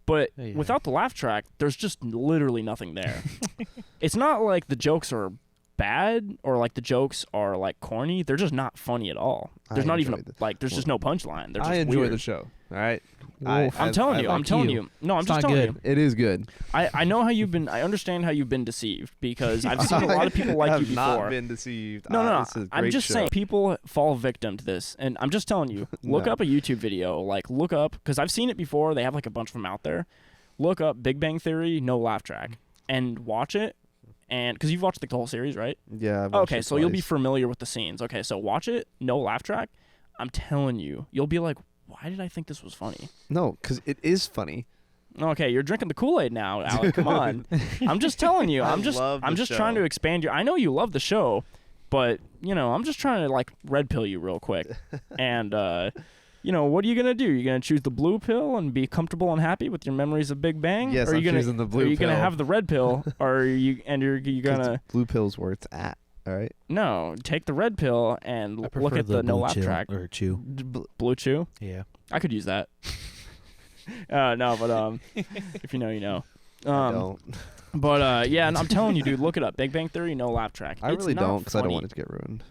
But Yeah. without the laugh track, there's just literally nothing there. It's not like the jokes are bad or like the jokes are like corny. They're just not funny at all. There's not even there's just no punchline. They're just I enjoy weird. the show. All right. I'm telling you. I'm telling you. No, I'm It's just not telling good. you. It is good. I know how you've been. I understand how you've been deceived because I've seen a lot of people like have you before. not been deceived. No. This is a I'm great just show. saying people fall victim to this, and I'm just telling you. Look No. up a YouTube video. Like look up because I've seen it before. They have like a bunch of them out there. Look up Big Bang Theory, no laugh track, and watch it. And because you've watched the whole series, right? Yeah. I've watched Okay, it so you'll be twice. familiar with the scenes. Okay, so watch it, no laugh track. I'm telling you, you'll be like, why did I think this was funny? No, because it is funny. Okay, you're drinking the Kool-Aid now, Alec. Come on. I'm just telling you. I I'm just love the trying to show. expand your. I know you love the show, but I'm just trying to like red pill you real quick. And what are you gonna do? You're gonna choose the blue pill and be comfortable and happy with your memories of Big Bang? Yes, or are I'm you gonna, choosing the Are blue you gonna pill. have the red pill, or are you're 'Cause gonna blue pill's where it's at. All right. no take the red pill and I look prefer at the no blue laugh chill track. or chew. Blue Chew. Yeah. I could use that. No, but if you know, you know. I don't. But yeah, and I'm telling you, dude, look it up. Big Bang Theory, no laugh track. I It's really not don't because I don't funny. want it to get ruined.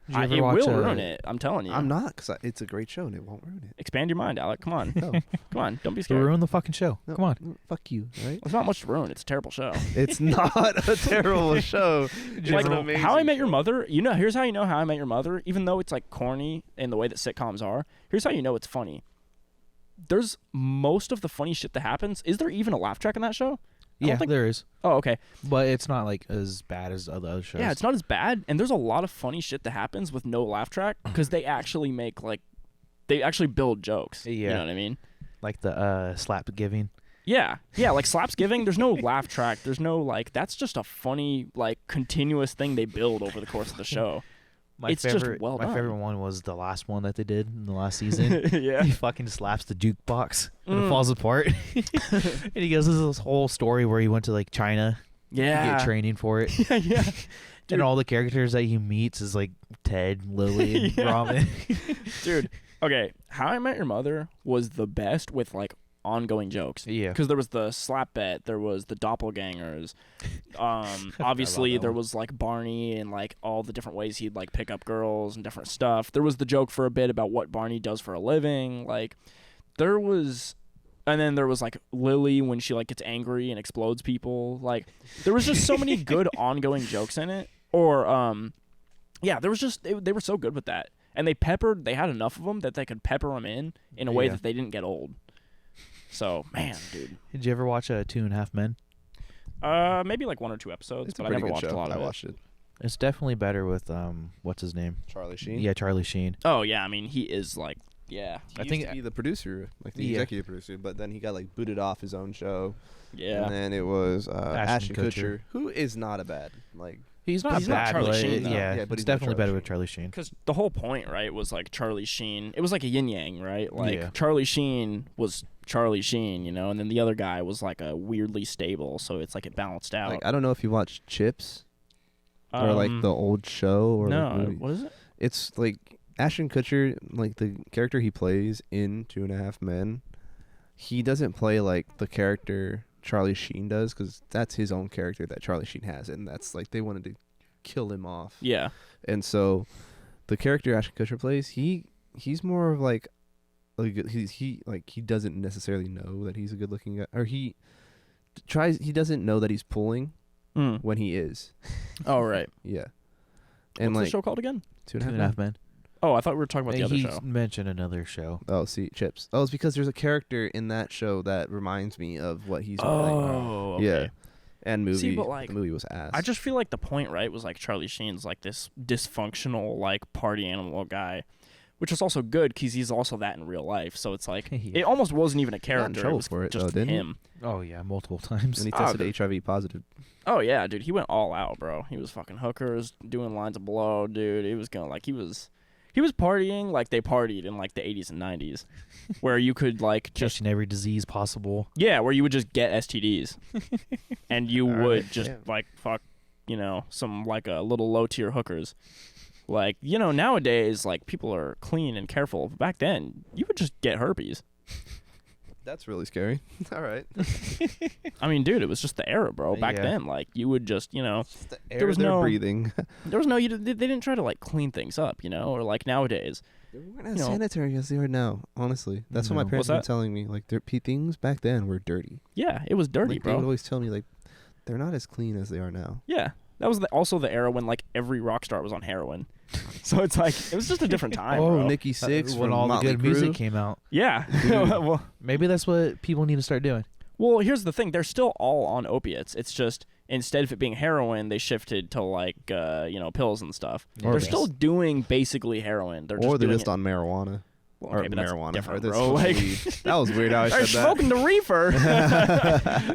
Did you ever It watch, will ruin it. I'm telling you. I'm not because it's a great show and it won't ruin it. Expand your mind, Alec. Come on. No. Come on. Don't be So scared. ruin the fucking show. No, Come on. no, fuck you. All right. There's not much to ruin. It's a terrible show. It's not a terrible show. It's Like an amazing How I Met Your show. Mother. Here's how you know How I Met Your Mother. Even though it's like corny in the way that sitcoms are, here's how you know it's funny. There's most of the funny shit that happens. Is there even a laugh track in that show? I don't Yeah, think- there is, Oh, okay. but it's not like as bad as other shows. Yeah, it's not as bad. And there's a lot of funny shit that happens with no laugh track because they actually make like they actually build jokes. Yeah. You know what I mean? Like the slap giving. Yeah, like slaps giving. There's no laugh track. There's no like. That's just a funny like continuous thing they build over the course of the show. My favorite one was the last one that they did in the last season. Yeah. He fucking slaps the jukebox and it falls apart. And he goes this whole story where he went to like China to get training for it. Yeah. And all the characters that he meets is like Ted, Lily, and Ramen. Dude, okay, How I Met Your Mother was the best with like ongoing jokes. Yeah. Because there was the slap bet, there was the doppelgangers. Obviously, there was like Barney and like all the different ways he'd like pick up girls and different stuff. There was the joke for a bit about what Barney does for a living. Like, there was. And then there was like Lily when she like gets angry and explodes people. Like, there was just so many good ongoing jokes in it. Or yeah, there was just they were so good with that, and they had enough of them that they could pepper them in a way that they didn't get old. So man, dude. Did you ever watch 2.5 Men? Maybe like 1 or 2 episodes, It's but a I pretty never good watched show. a lot of I it. watched it. It's definitely better with what's his name? Charlie Sheen. Yeah, Charlie Sheen. Oh yeah, I mean he is like He I used think to be the producer, like the Yeah. executive producer, but then he got like booted off his own show. yeah. And then it was Ashton Ashton Kutcher. Kutcher, who is not a bad like. He's not He's not bad, Charlie but Sheen, though. yeah, Yeah, but it's he's not definitely Charlie better Sheen. with Charlie Sheen. Because the whole point, right, was like Charlie Sheen. It was like a yin yang, right? Like Yeah. Charlie Sheen was Charlie Sheen, you know, and then the other guy was like a weirdly stable, so it's like it balanced out. Like I don't know if you watched Chips or like the old show or no, like, movie. what is it? It's like Ashton Kutcher, like the character he plays in 2.5 Men. He doesn't play like the character Charlie Sheen does, because that's his own character that Charlie Sheen has, and that's like they wanted to kill him off. Yeah. And so the character Ashton Kutcher plays, he's more of like he doesn't necessarily know that he's a good looking guy, or he doesn't know that he's pulling when he is. Oh right. Yeah. And What's like the show called again? 2.5 Men. Men. Oh, I thought we were talking about the other He show. mentioned another show. Oh, see, Chips. Oh, it's because there's a character in that show that reminds me of what he's playing. Oh, okay. Yeah. And movie. See, but, like, the movie was ass. I just feel like the point, right, was like Charlie Sheen's like this dysfunctional like party animal guy, which is also good because he's also that in real life. So it's like Yeah. it almost wasn't even a Got in character. It trouble was for it, just though, didn't he? him. Oh yeah, multiple times. and he Oh, tested dude. HIV positive. Oh yeah, dude, he went all out, bro. He was fucking hookers, doing lines of blow, dude. He was going like he was partying like they partied in like the 80s and 90s, where you could like just Catching every disease possible. where you would just get STDs, and you would right, just yeah. like fuck, you know, some like a little low tier hookers. Like, you know, nowadays like people are clean and careful. Back then, you would just get herpes. That's really scary. All right. I mean, dude, it was just the era, bro. Back Yeah. then, like you would just, you know, The There was they're no- breathing. there was no, they didn't try to like clean things up, you know, or like nowadays. They weren't as You know. sanitary as they are now, honestly. That's what my No. parents What's were that? telling me. Like, things back then were dirty. Yeah, it was dirty, Like, they would bro. always tell me, like, they're not as clean as they are now. Yeah, that was also the era when like every rock star was on heroin. So it's like it was just a different time, Oh, bro. Nikki Sixx when from all the Motley good Crue. music came out. Yeah. well, Maybe that's what people need to start doing. here's the thing: they're still all on opiates. It's just instead of it being heroin, they shifted to like you know, pills and stuff. Or They're just- still doing basically heroin. They're just Or they're doing just it. on marijuana. Well, okay, or but that's marijuana. different, or they're bro. smoking Like, weed. That was weird how I they're said that. smoking the reefer.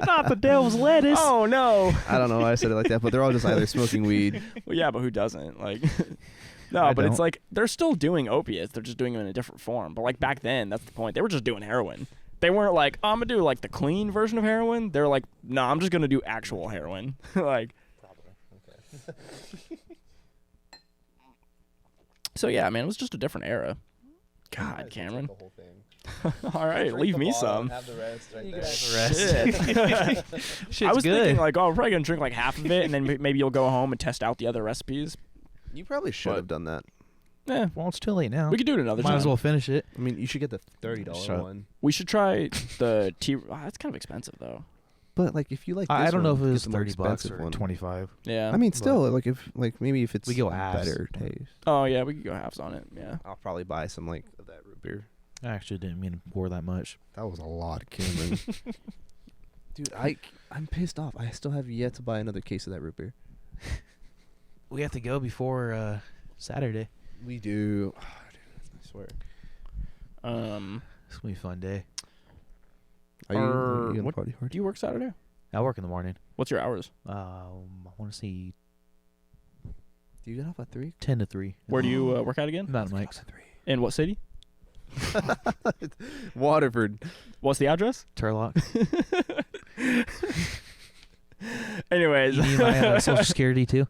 Not the devil's lettuce. Oh no. I don't know why I said it like that, but they're all just either smoking weed. Well, yeah, but who doesn't? Like, no, I but it's don't. like they're still doing opiates. They're just doing them in a different form. But like back then, that's the point. They were just doing heroin. They weren't like, I'm gonna do like the clean version of heroin. They're like, no, I'm just gonna do actual heroin. Like, so yeah, man, it was just a different era. God, Cameron. All right, leave me some. Have the rest right Shit. Shit's I was good. thinking like, oh, I'm probably gonna drink like half of it, and then maybe you'll go home and test out the other recipes. You probably should What? have done that. Eh, Well, it's too late now. we could do it another Might time. as well finish it. I mean, you should get the $30 Shut up. one. We should try the tea. That's kind of expensive though. But like, if you like, I this don't know if one, it get was the more $30 expensive or one. 25. Yeah. I mean, still, like if maybe if it's We go halves. better taste, Oh yeah, we could go halves on it. Yeah. I'll probably buy some like of that root beer. I actually didn't mean to pour that much. That was a lot, Cameron. Dude, I'm pissed off. I still have yet to buy another case of that root beer. We have to go before Saturday. We do. Oh, dude, I swear. It's gonna be a fun day. Are you gonna what- party hard? Do you work Saturday? I work in the morning. What's your hours? I want to say Do you get off at 3? 10 to 3. Where do you work out again? Mountain Mike's. In what city? Waterford. What's the address? Turlock. Anyways. You need my social security too?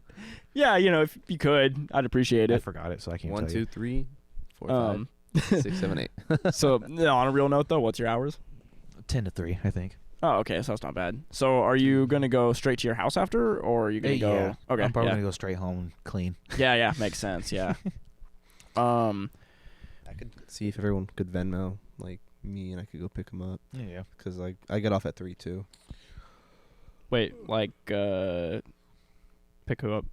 Yeah, if you could, I'd appreciate I it. forgot it, so I can't 1, tell 2, you. 3, 4, 5, Um, 6, 7, 8. so no, on a real note though, what's your hours? 10 to 3, I think. Oh, okay, so that's not bad. So are you gonna go straight to your house after, or are you gonna go? Yeah. Okay, I'm probably yeah. gonna go straight home and clean. Yeah, makes sense. Yeah. I could see if everyone could Venmo like me, and I could go pick them up. Yeah. Cause like I get off at 3 too. Wait, like pick who up?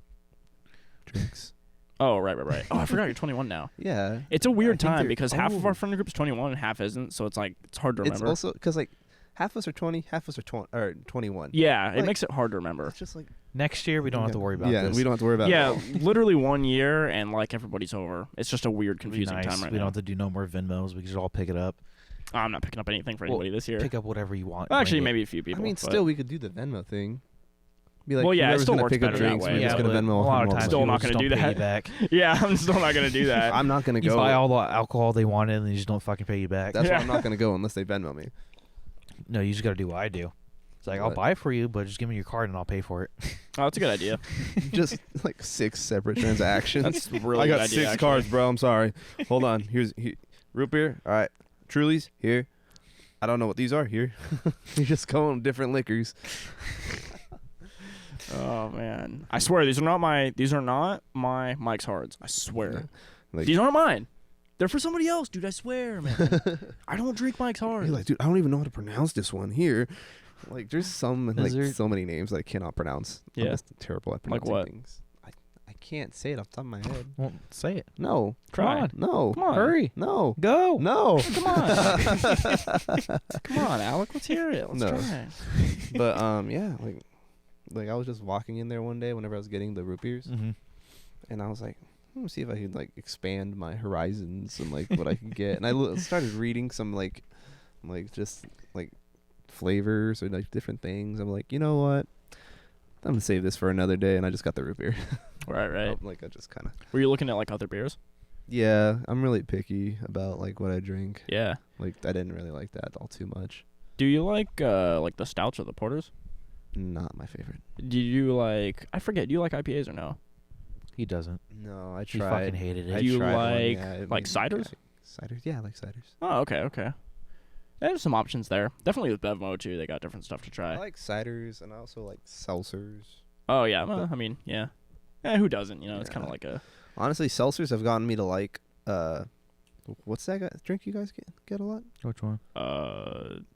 Drinks. Oh, right. Oh, I forgot you're 21 now. Yeah. It's a weird I think time they're- because half of oh. our friend group is 21 and half isn't, so it's like it's hard to remember. It's also because like half of us are 20, half of us are 21. yeah, it like- makes it hard to remember. It's just like Next year, we don't have to worry about yeah, this. we don't have to worry about. Yeah, it. literally 1 year and like everybody's over. It's just a weird, It'll be confusing nice. time right we now. don't have to do no more Venmos. We can just all pick it up. I'm not picking up anything for Well, anybody this year. Pick up whatever you want. Well, actually, bring it. maybe a few people. I mean, but still we could do the Venmo thing. Be like, Well, yeah, it whoever's still gonna works pick up better that drinks, way. we're Yeah, just gonna but Venmo. a lot of him all times the Still money. not people gonna just do don't pay that. you back. yeah, I'm still not gonna do that. I'm not gonna You go. buy all the alcohol they wanted, and they just don't fucking pay you back. That's Yeah. why I'm not gonna go unless they Venmo me. No, you just got to do what I do. It's like, I'll What? buy it for you, but just give me your card and I'll pay for it. Oh, that's a good idea. Just like 6 separate transactions. That's a really I got good idea, 6 actually. cards, bro. I'm sorry. Hold on. Here's root beer. All right. Truly's here. I don't know what these are here. You just go on different liquors. Oh man, I swear these are not my Mike's Hards. I swear Yeah. Like, these aren't mine. They're for somebody else, dude. I swear, man. I don't drink Mike's Hards. you're like, dude, I don't even know how to pronounce this one here. Like, there's some like there- so many names that I cannot pronounce. I'm Yeah. just terrible at Like pronouncing what? things. I can't say it off the top of my head. Well, say it. No. Try. on. No. Come on. Hurry. No. Go. No. Come on. Come on, Alec. Let's hear it. Let's No. try. But yeah, like I was just walking in there one day whenever I was getting the root beers, Mm-hmm. and I was like, let me see if I could like expand my horizons and like what I could get. And I started reading some like just like flavors or like different things. I'm like, you know what? I'm gonna save this for another day, and I just got the root beer. Right. Like I just kind of. Were you looking at like other beers? Yeah, I'm really picky about like what I drink. Yeah. Like I didn't really like that all too much. Do you like the stouts or the porters? Not my favorite. Do you like? I forget. Do you like IPAs or no? He doesn't. No, I He tried. fucking hated I it. Do you tried one, like- yeah, it like made me ciders? gag. Ciders, yeah, I like ciders. Oh, okay. There's some options there. Definitely with Bevmo too. They got different stuff to try. I like ciders, and I also like seltzers. Oh yeah. Well, I mean, yeah. Who doesn't? It's Yeah. kind of like a. Honestly, seltzers have gotten me to like what's that drink you guys get a lot? Which one?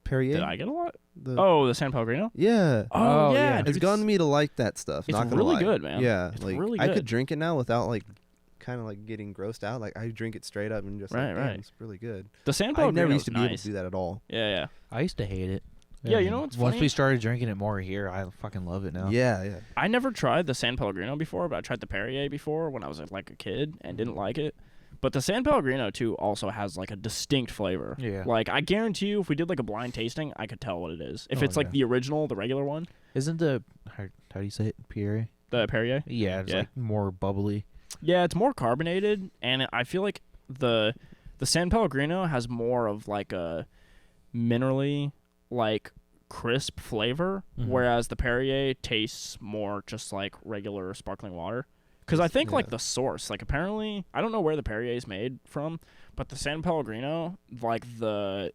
Perrier. Did I get a lot? The- Oh, the San Pellegrino. yeah. Oh, yeah. dude, It's gotten me to like that stuff. it's not gonna really lie. good, man. Yeah, It's like really I good. could drink it now without like kind of like getting grossed out. Like I drink it straight up and just like, Right, damn, right. it's really good. The San I Pellegrino never used to be able nice. to do that at all. Yeah. I used to hate it. Yeah, you And know what's once funny? we started drinking it more here, I fucking love it now. Yeah. I never tried the San Pellegrino before, but I tried the Perrier before when I was like a kid and didn't like it. But the San Pellegrino too also has like a distinct flavor. Yeah. Like I guarantee you, if we did like a blind tasting, I could tell what it is. If Oh, it's like yeah. the original, the regular one, Isn't the how do you say it? Pierre? the Perrier. Yeah, it's Yeah. like more bubbly. Yeah, it's more carbonated, and I feel like the San Pellegrino has more of like a minerally like crisp flavor, Mhm. whereas the Perrier tastes more just like regular sparkling water. Because I think like Yeah. the source, like apparently, I don't know where the Perrier is made from, but the San Pellegrino, like the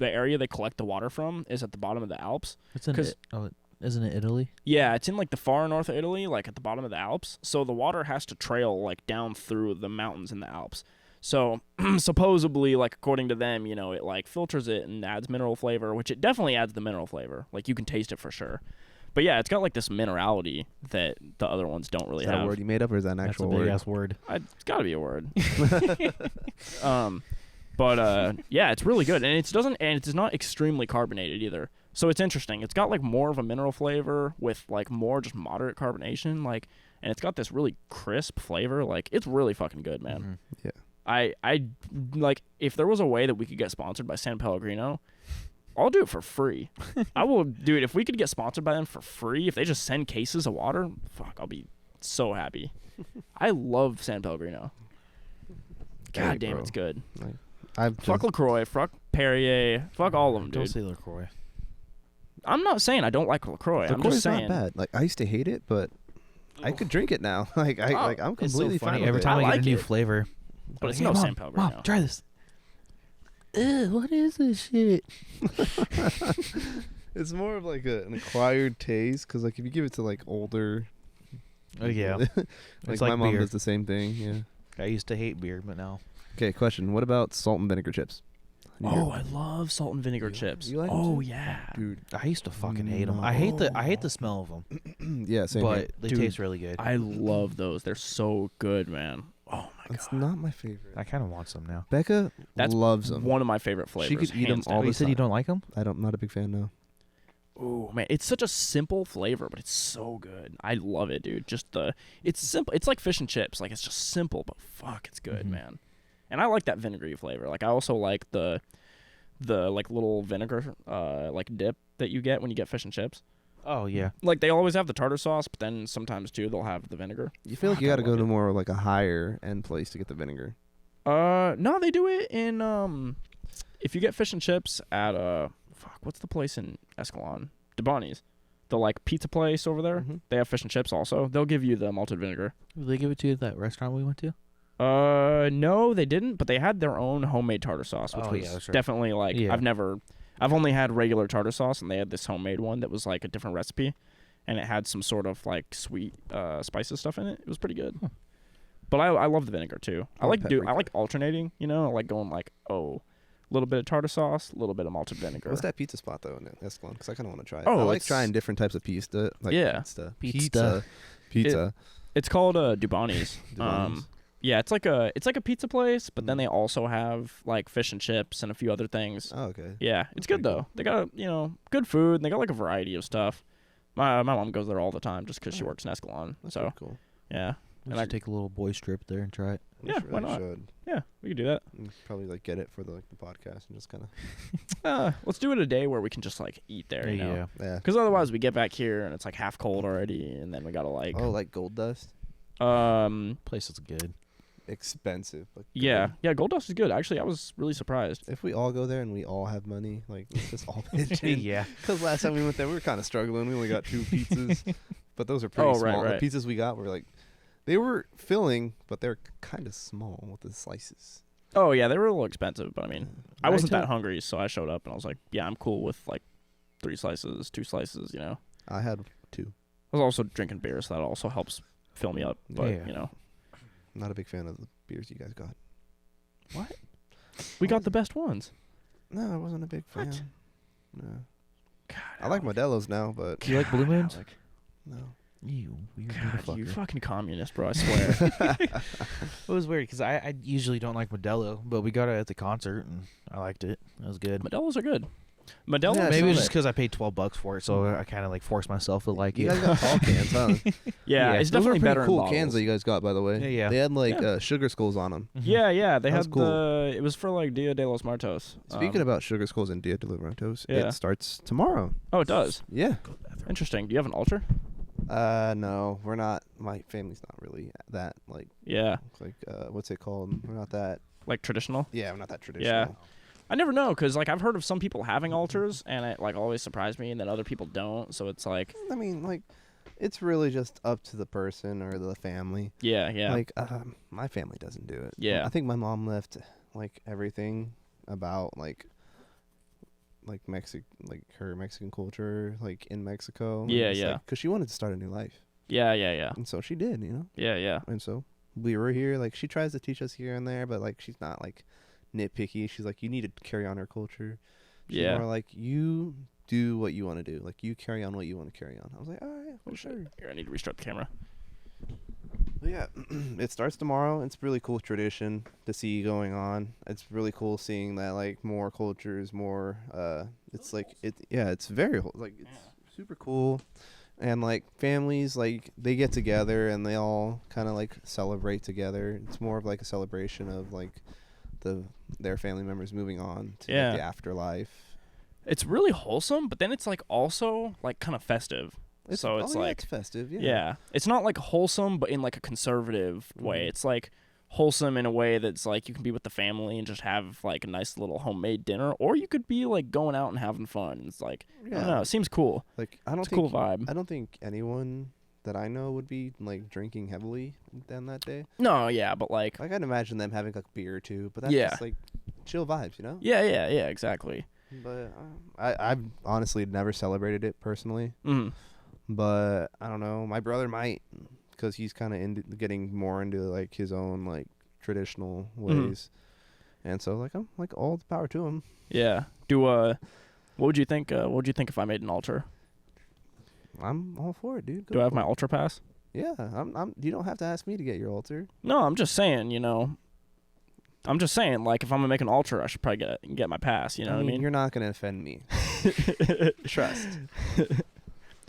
area they collect the water from is at the bottom of the Alps. It's in 'Cause- isn't it Italy? Yeah, it's in like the far north of Italy, like at the bottom of the Alps. So the water has to trail like down through the mountains in the Alps. So supposedly, like according to them, it like filters it and adds mineral flavor, which it definitely adds the mineral flavor. Like you can taste it for sure. But yeah, it's got like this minerality that the other ones don't really Is that have. a word you made up, or is that an That's a actual big word? ass word. It's got to be a word. Yeah, it's really good, and it's not extremely carbonated either. So it's interesting. It's got like more of a mineral flavor with like more just moderate carbonation, like, and it's got this really crisp flavor. Like it's really fucking good, man. Mhm. I like if there was a way that we could get sponsored by San Pellegrino, I'll do it for free. I will do it if we could get sponsored by them for free. If they just send cases of water, fuck, I'll be so happy. I love San Pellegrino. God Hey, damn, bro. it's good. I've Fuck just, LaCroix, fuck Perrier, fuck all of them, Don't dude. say LaCroix. I'm not saying I don't like LaCroix. I'm LaCroix's just saying. not bad. Like I used to hate it, but I could drink it now. I'm It's so completely funny. fine with Every it. time I, I get like a new it. flavor. But it's Hey, no Mom, San Pellegrino. Mom, try this. What is this shit? It's more of like an acquired taste, because like if you give it to like older, Oh yeah. like It's my like mom beer. does the same thing. Yeah. I used to hate beer, but now. Okay, question. What about salt and vinegar chips? Oh, I love salt and vinegar chips. you like 'em oh too? yeah. Dude. I used to fucking hate them. I hate the smell of them, Yeah, same but here. they Dude, taste really good. I love those. They're so good, man. Oh my That's god. not my favorite. I kind of want some now. Becca That's loves them. One of my favorite flavors. She could eat 'em hands all down. Oh, the you said you time. don't like them? I'm not a big fan now. Oh man, it's such a simple flavor, but it's so good. I love it, dude. It's simple. It's like fish and chips. Like it's just simple, but fuck, it's good, Mhm. man. And I like that vinegary flavor. Like I also like the like little vinegar like dip that you get when you get fish and chips. Oh yeah. Like they always have the tartar sauce, but then sometimes too they'll have the vinegar. You feel like Fuck, you I got to go love to it. more like a higher end place to get the vinegar. No, they do it in if you get fish and chips at what's the place in Escalon? DeBonnie's. The like pizza place over there. Mhm. They have fish and chips also. They'll give you the malted vinegar. Did they give it to you at that restaurant we went to? No, they didn't, but they had their own homemade tartar sauce, which Oh, was yeah, that's right. definitely like Yeah. I've only had regular tartar sauce, and they had this homemade one that was like a different recipe, and it had some sort of like sweet spices stuff in it. It was pretty good. But I love the vinegar too. I Or like paprika. alternating, you know, I like going like a little bit of tartar sauce, a little bit of malted vinegar. What's that pizza spot though in Escalon? Because I kind of want to try it. Oh, I like it's- trying different types of pizza. Like Yeah. Pizza. It's called Dubani's. Dubani's. Yeah, it's like a pizza place, but then they also have like fish and chips and a few other things. Oh, okay. Yeah, it's good pretty though. They got good food. And they got like a variety of stuff. My mom goes there all the time just because she works in Escalon. That's So pretty cool. yeah, We And should I- take a little boy strip there and try it. We Yeah, should- why really not? should. yeah, we could do that. And probably like get it for the podcast and just kind of. Let's do it a day where we can just like eat there, you know. Yeah. Yeah. Because otherwise we get back here and it's like half cold already, and then we gotta like Oh, like Gold Dust. Place is good. Expensive. But yeah, good. Gold Dust is good. Actually, I was really surprised. If we all go there and we all have money, like let's just all pitch in. Yeah. Because last time we went there, we were kind of struggling. We only got 2 pizzas, but those are pretty Oh, right, small. right. The pizzas we got were like, they were filling, but they're kind of small with the slices. Oh yeah, they were a little expensive, but I mean, I I wasn't that took- hungry, so I showed up and I was like, yeah, I'm cool with like 3 slices, 2 slices, you know. I had 2. I was also drinking beer, so that also helps fill me up. But Yeah. you know, I'm not a big fan of the beers you guys got. we got the best ones. No, I wasn't a big fan. What? No. God, I like Modelo's now, but Do you like Blue Moons? Alec. no. You weird God, you motherfucker. fucking communist, bro! I swear. It was weird because I usually don't like Modelo, but we got it at the concert and I liked it. It was good. Modelo's are good. Modelo, Yeah, Maybe it was so just because I paid $12 for it, so I kind of like forced myself to like You it. guys got tall cans, huh? yeah, Yeah. it's Those were definitely pretty better. cool in cans that bottles. you guys got, by the way. Yeah, yeah. They had like Yeah. sugar skulls on them. Yeah, they That was had cool. it was for like Dia de los Muertos. Speaking about sugar skulls and Dia de los Muertos, Yeah. it starts tomorrow. oh, it does. Yeah. Interesting. Do you have an altar? No, we're not. My family's not really that Yeah, what's it called? We're not that. like traditional. Yeah, we're not that traditional. I never know because like I've heard of some people having altars, and it like always surprised me, and then other people don't. So it's like, I mean, like, it's really just up to the person or the family. yeah. Like, my family doesn't do it. Yeah. I think my mom left like everything about like her Mexican culture like in Mexico. and Yeah, just, yeah. like, 'cause she wanted to start a new life, Yeah. and so she did, Yeah. And so we were here. Like, she tries to teach us here and there, but like she's not like nitpicky. She's like, you need to carry on her culture. She's Yeah. more like, you do what you want to do. Like, you carry on what you want to carry on. I was like, all right, for sure. Here, I need to restart the camera. But yeah, it starts tomorrow. It's a really cool tradition to see going on. It's really cool seeing that like more cultures, more. It's like it's very like it's super cool. And like families, like they get together and they all kind of like celebrate together. It's more of like a celebration of like their family members moving on to like, the afterlife. It's really wholesome, but then it's like also like kind of festive. It's it's festive. Yeah. Yeah, it's not like wholesome, but in like a conservative way. It's like wholesome in a way that's like you can be with the family and just have like a nice little homemade dinner, or you could be like going out and having fun. It's like I don't know, it seems cool. Like It's a cool vibe. I don't think anyone that I know would be like drinking heavily then that day. No, yeah, but like I'd imagine them having like a beer or two, but that's just like chill vibes, you know? yeah, exactly. But I've honestly never celebrated it personally. Mm-hmm. But I don't know. My brother might, because he's kind of getting more into like his own like traditional ways, and so like I'm like all the power to him. Yeah. What would you think? What would you think if I made an altar? I'm all for it, dude. Go Do I have for my it. altar pass? Yeah, I'm. You don't have to ask me to get your altar. No, I'm just saying. I'm just saying. Like, if I'm gonna make an altar, I should probably get my pass. You know what I mean? You're not gonna offend me. Trust.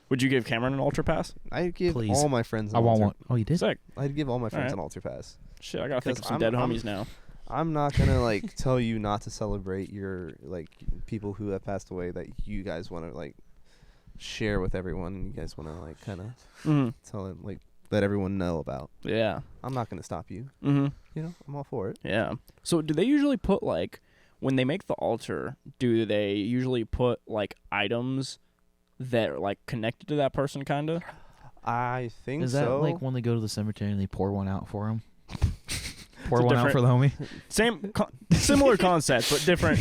Would you give Cameron an altar pass? I'd give Please. all my friends. I an want altar. one. Oh, you did? Sick. I'd give all my friends Alright. an altar pass. Shit, I gotta think of Because some dead homies now. I'm not gonna like tell you not to celebrate your like people who have passed away that you guys want to like share with everyone. You guys want to like kind of tell them like let everyone know about. Yeah. I'm not gonna stop you. Mm-hmm. You know, I'm all for it. Yeah. So do they usually put like when they make the altar? Do they usually put like items that are like connected to that person, kind of? I think Is so. that like when they go to the cemetery and they pour one out for him? Pour It's a one out for the homie? Similar concept, but different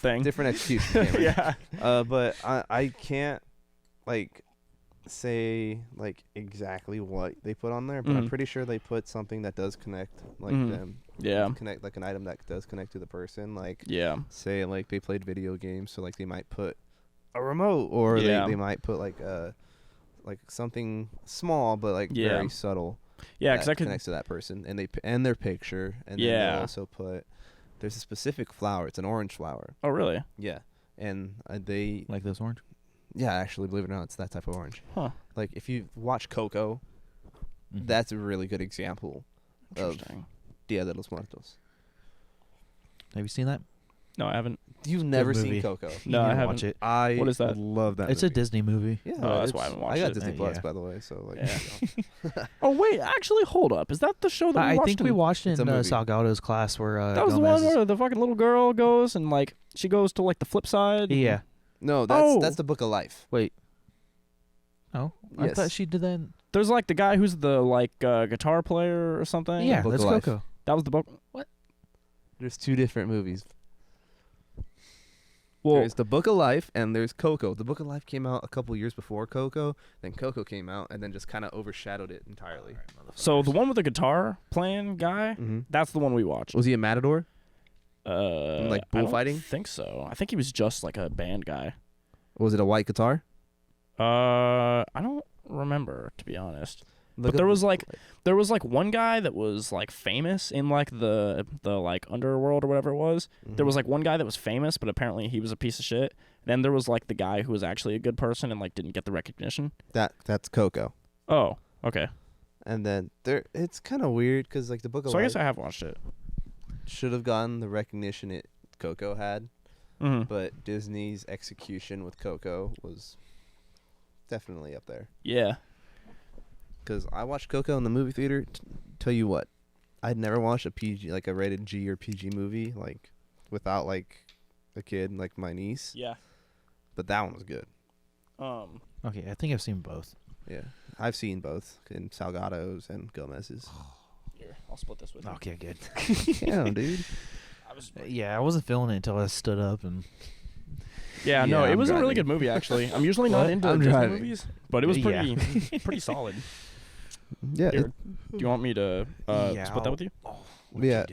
thing. Different execution. Cameron. Yeah. But I can't like say like exactly what they put on there, but I'm pretty sure they put something that does connect like them. Yeah. Connect like an item that does connect to the person. Like Yeah. say like they played video games, so like they might put a remote, or they might put like something small but like very subtle. Yeah, because because connects to that person, and their picture, and then they also put. There's a specific flower. It's an orange flower. Oh, really? Yeah, and they Like this orange? Yeah, actually, believe it or not, it's that type of orange. Huh. Like if you watch Coco, that's a really good example of Interesting. Dia de los Muertos. Have you seen that? No, I haven't. You've never movie. seen Coco? You No, need I to haven't. watch it. I What is that? love that. It's movie. a Disney movie. Yeah, Oh, that's why I haven't watched I got it. Disney Plus, Yeah. by the way. So like, Yeah. Oh wait, actually, hold up. Is that the show that we I watched? think we watched it It's a in movie. Salgado's class where That was the one where the fucking little girl goes and like she goes to like the flip side. Yeah. no, Oh. that's the Book of Life. Wait. Oh, I Yes. thought she did that. There's like the guy who's the like guitar player or something. Yeah, Book that's of Life. Coco. That was the book. There's two different movies. Well, There's the Book of Life and there's Coco. The Book of Life came out a couple years before Coco. Then Coco came out and then just kind of overshadowed it entirely. so the one with the guitar playing guy, that's the one we watched. Was he a matador? Like bullfighting? I don't think so. I think he was just like a band guy. Was it a white guitar? I don't remember, to be honest. But there was like one guy that was like famous in like the like underworld or whatever it was. There was like one guy that was famous, but apparently he was a piece of shit. Then there was like the guy who was actually a good person and like didn't get the recognition. That's Coco. Oh, okay. And then it's kind of weird because like the Book of So I Life guess I have watched it. should have gotten the recognition it Coco had, Mm-hmm. but Disney's execution with Coco was definitely up there. Yeah. Because I watched Coco in the movie theater. Tell you what, I'd never watched a PG, like a rated G or PG movie, like without like a kid, like my niece. Yeah. But that one was good. Okay, I think I've seen both. Yeah, I've seen both in Salgado's and Gomez's. Here, I'll split this with you. Okay, good. Yeah, dude. Yeah, I wasn't feeling it until I stood up and. Yeah, no, Yeah, it I'm was a really driving. good movie actually. I'm usually not What? into I'm Disney driving. movies, but it was Yeah. pretty solid. Yeah, Here, do you want me to Yeah, split that with you? yeah.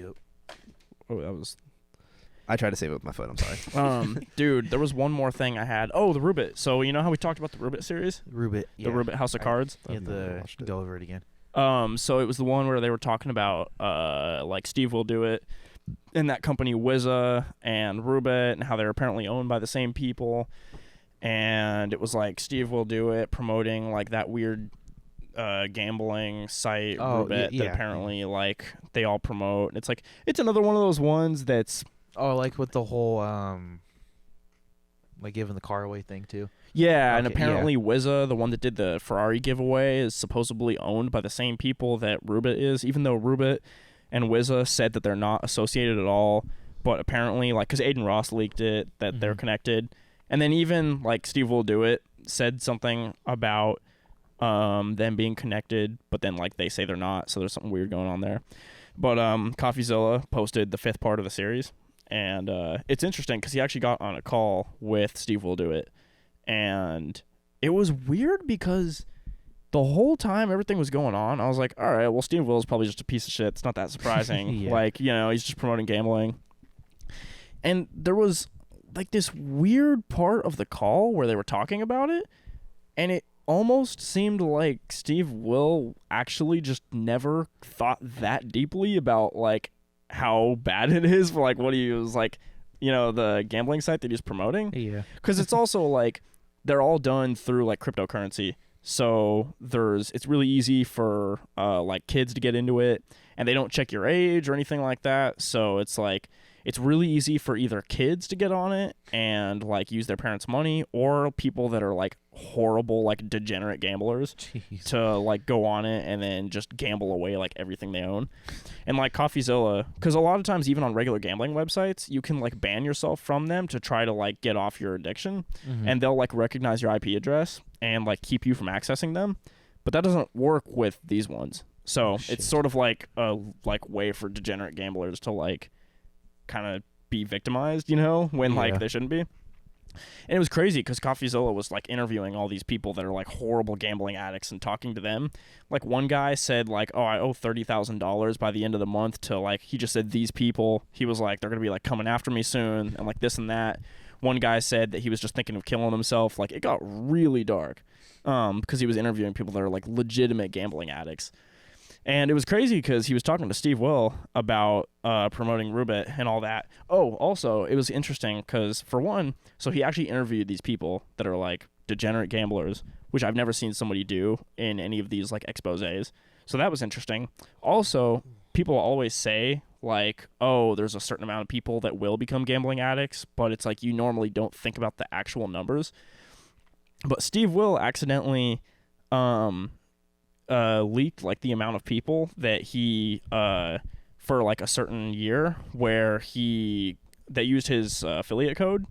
Oh, that was. I tried to save it with my phone. I'm sorry. Dude, there was one more thing I had. Oh, the Roobet. So you know how we talked about the Roobet series, Roobet. the Roobet House of Cards. You have I've never to watched it. go over it again. So it was the one where they were talking about like Steve will do it, and that company Wizza and Roobet, and how they're apparently owned by the same people. and it was like Steve Will Do It promoting like that weird gambling site Roobet that apparently like they all promote. It's like it's another one of those ones that's like with the whole like giving the car away thing too. Yeah, and apparently Wizza, the one that did the Ferrari giveaway, is supposedly owned by the same people that Roobet is, even though Roobet and Wizza said that they're not associated at all. But apparently, like, because Aiden Ross leaked it, that they're connected. And then even, like, Steve Will Do It said something about them being connected, but then, like, they say they're not, so there's something weird going on there. But CoffeeZilla posted the 5th part of the series, and it's interesting because he actually got on a call with Steve Will Do It. And it was weird because the whole time everything was going on, I was like, all right, well, Steve Will is probably just a piece of shit. It's not that surprising. Like, you know, he's just promoting gambling. And there was, like, this weird part of the call where they were talking about it, and it almost seemed like Steve Will actually just never thought that deeply about, like, how bad it is for, like, what he was, like, you know, the gambling site that he's promoting. Yeah. Because it's also, like, they're all done through like cryptocurrency, so it's really easy for like kids to get into it, and they don't check your age or anything like that. So it's like it's really easy for either kids to get on it and like use their parents' money, or people that are like horrible, like degenerate gamblers to like go on it and then just gamble away like everything they own. And like CoffeeZilla, because a lot of times even on regular gambling websites, you can like ban yourself from them to try to like get off your addiction, and they'll like recognize your IP address and like keep you from accessing them. But that doesn't work with these ones. So it's sort of like a like way for degenerate gamblers to like kind of be victimized, you know, when like they shouldn't be. And it was crazy because CoffeeZilla was like interviewing all these people that are like horrible gambling addicts and talking to them. Like one guy said like, oh, I owe $30,000 by the end of the month to like, he just said these people. He was like, they're going to be like coming after me soon and like this and that. One guy said that he was just thinking of killing himself. Like it got really dark because he was interviewing people that are like legitimate gambling addicts. And it was crazy because he was talking to Steve Will about promoting Roobet and all that. Oh, also, it was interesting because, for one, so he actually interviewed these people that are, like, degenerate gamblers, which I've never seen somebody do in any of these, like, exposés. So that was interesting. Also, people always say, like, oh, there's a certain amount of people that will become gambling addicts, but it's like you normally don't think about the actual numbers. But Steve Will accidentally leaked like the amount of people that he for like a certain year where they used his affiliate code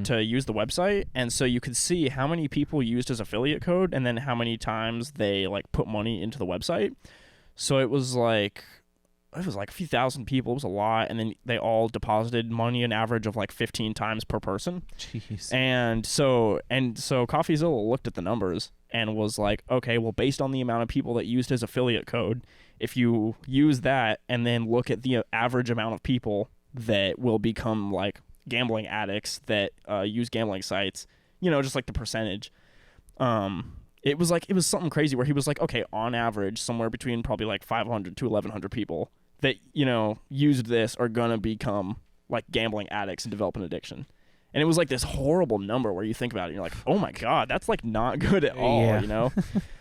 to use the website, and so you could see how many people used his affiliate code and then how many times they like put money into the website. So it was like a few thousand people. It was a lot, and then they all deposited money an average of like 15 times per person. Jeez. And so CoffeeZilla looked at the numbers and was like, okay, well, based on the amount of people that used his affiliate code, if you use that and then look at the average amount of people that will become like gambling addicts that use gambling sites, you know, just like the percentage, it was something crazy where he was like, okay, on average, somewhere between probably like 500 to 1,100 people that, you know, used this are gonna become like gambling addicts and develop an addiction. And it was like this horrible number where you think about it and you're like, oh my God, that's like not good at all, you know?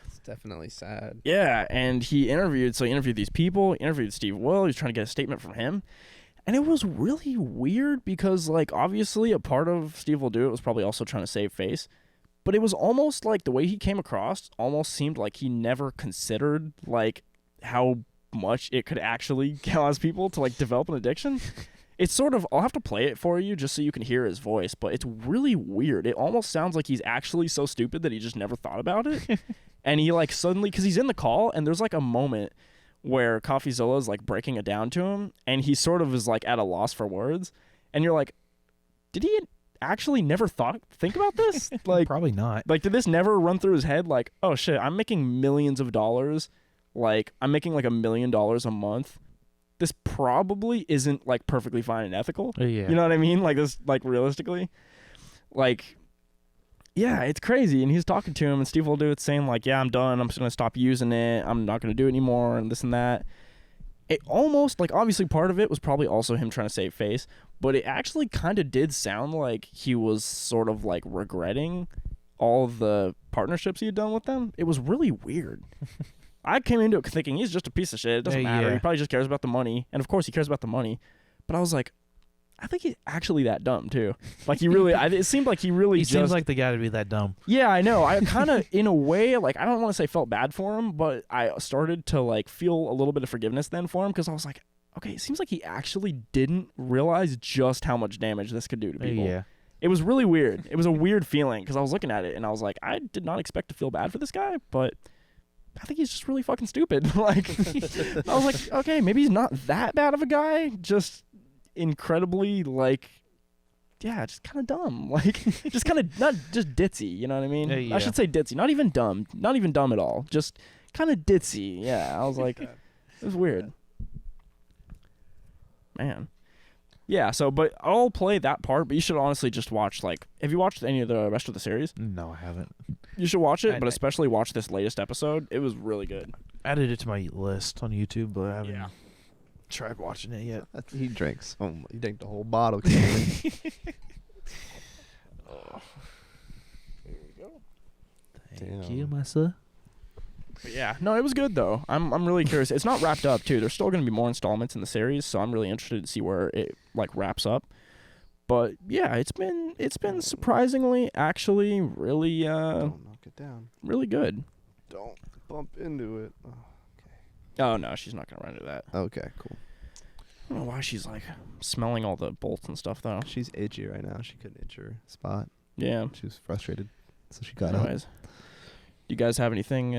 It's definitely sad. Yeah, and he interviewed these people, he interviewed Steve Will, he was trying to get a statement from him. And it was really weird because, like, obviously a part of Steve Will Do It was probably also trying to save face. But it was almost like the way he came across almost seemed like he never considered, like, how much it could actually cause people to, like, develop an addiction. It's sort of, I'll have to play it for you just so you can hear his voice, but it's really weird. It almost sounds like he's actually so stupid that he just never thought about it. And he, like, suddenly, because he's in the call, and there's, like, a moment where CoffeeZilla is, like, breaking it down to him, and he sort of is, like, at a loss for words. And you're like, did he actually never think about this? Like, probably not. Like, did this never run through his head? Like, oh, shit, I'm making millions of dollars. Like, I'm making, like, $1 million a month. This probably isn't, like, perfectly fine and ethical. Yeah. You know what I mean? Like, this, like, realistically. Like, yeah, it's crazy. And he's talking to him, and Steve Will Do It saying, like, yeah, I'm done. I'm just going to stop using it. I'm not going to do it anymore, and this and that. it almost, like, obviously part of it was probably also him trying to save face, but it actually kind of did sound like he was sort of, like, regretting all of the partnerships he had done with them. It was really weird. I came into it thinking he's just a piece of shit. It doesn't matter. Yeah. He probably just cares about the money. And, of course, he cares about the money. But I was like, I think he's actually that dumb, too. Like, he really, it seemed like he really He just... seems like the guy to be that dumb. Yeah, I know. I kind of, in a way, like, I don't want to say felt bad for him, but I started to, like, feel a little bit of forgiveness then for him because I was like, okay, it seems like he actually didn't realize just how much damage this could do to people. Yeah. It was really weird. It was a weird feeling because I was looking at it and I was like, I did not expect to feel bad for this guy, but I think he's just really fucking stupid. Like, I was like, okay, maybe he's not that bad of a guy, just incredibly, like, yeah, just kind of dumb. Like, just kind of, not just ditzy, you know what I mean? Yeah. I should say ditzy, not even dumb at all, just kind of ditzy. Yeah, I was like, it was weird. Man. Yeah, so, but I'll play that part, but you should honestly just watch, like, have you watched any of the rest of the series? No, I haven't. You should watch it, I- but especially watch this latest episode. It was really good. Added it to my list on YouTube, but I haven't Yeah. tried watching it yet. He drank he drank the whole bottle. Cameron. Thank Damn. you, my son. But yeah, no, it was good though. I'm really curious. It's not wrapped up too. There's still going to be more installments in the series, so I'm really interested to see where it like wraps up. But yeah, it's been surprisingly actually really Don't knock it down. really good. Don't bump into it. Oh, Oh no, she's not going to run into that. okay, cool. I don't know why she's like smelling all the bolts and stuff though. She's itchy right now. She couldn't itch her spot. Yeah. She was frustrated, so she got up. Anyways, do you guys have anything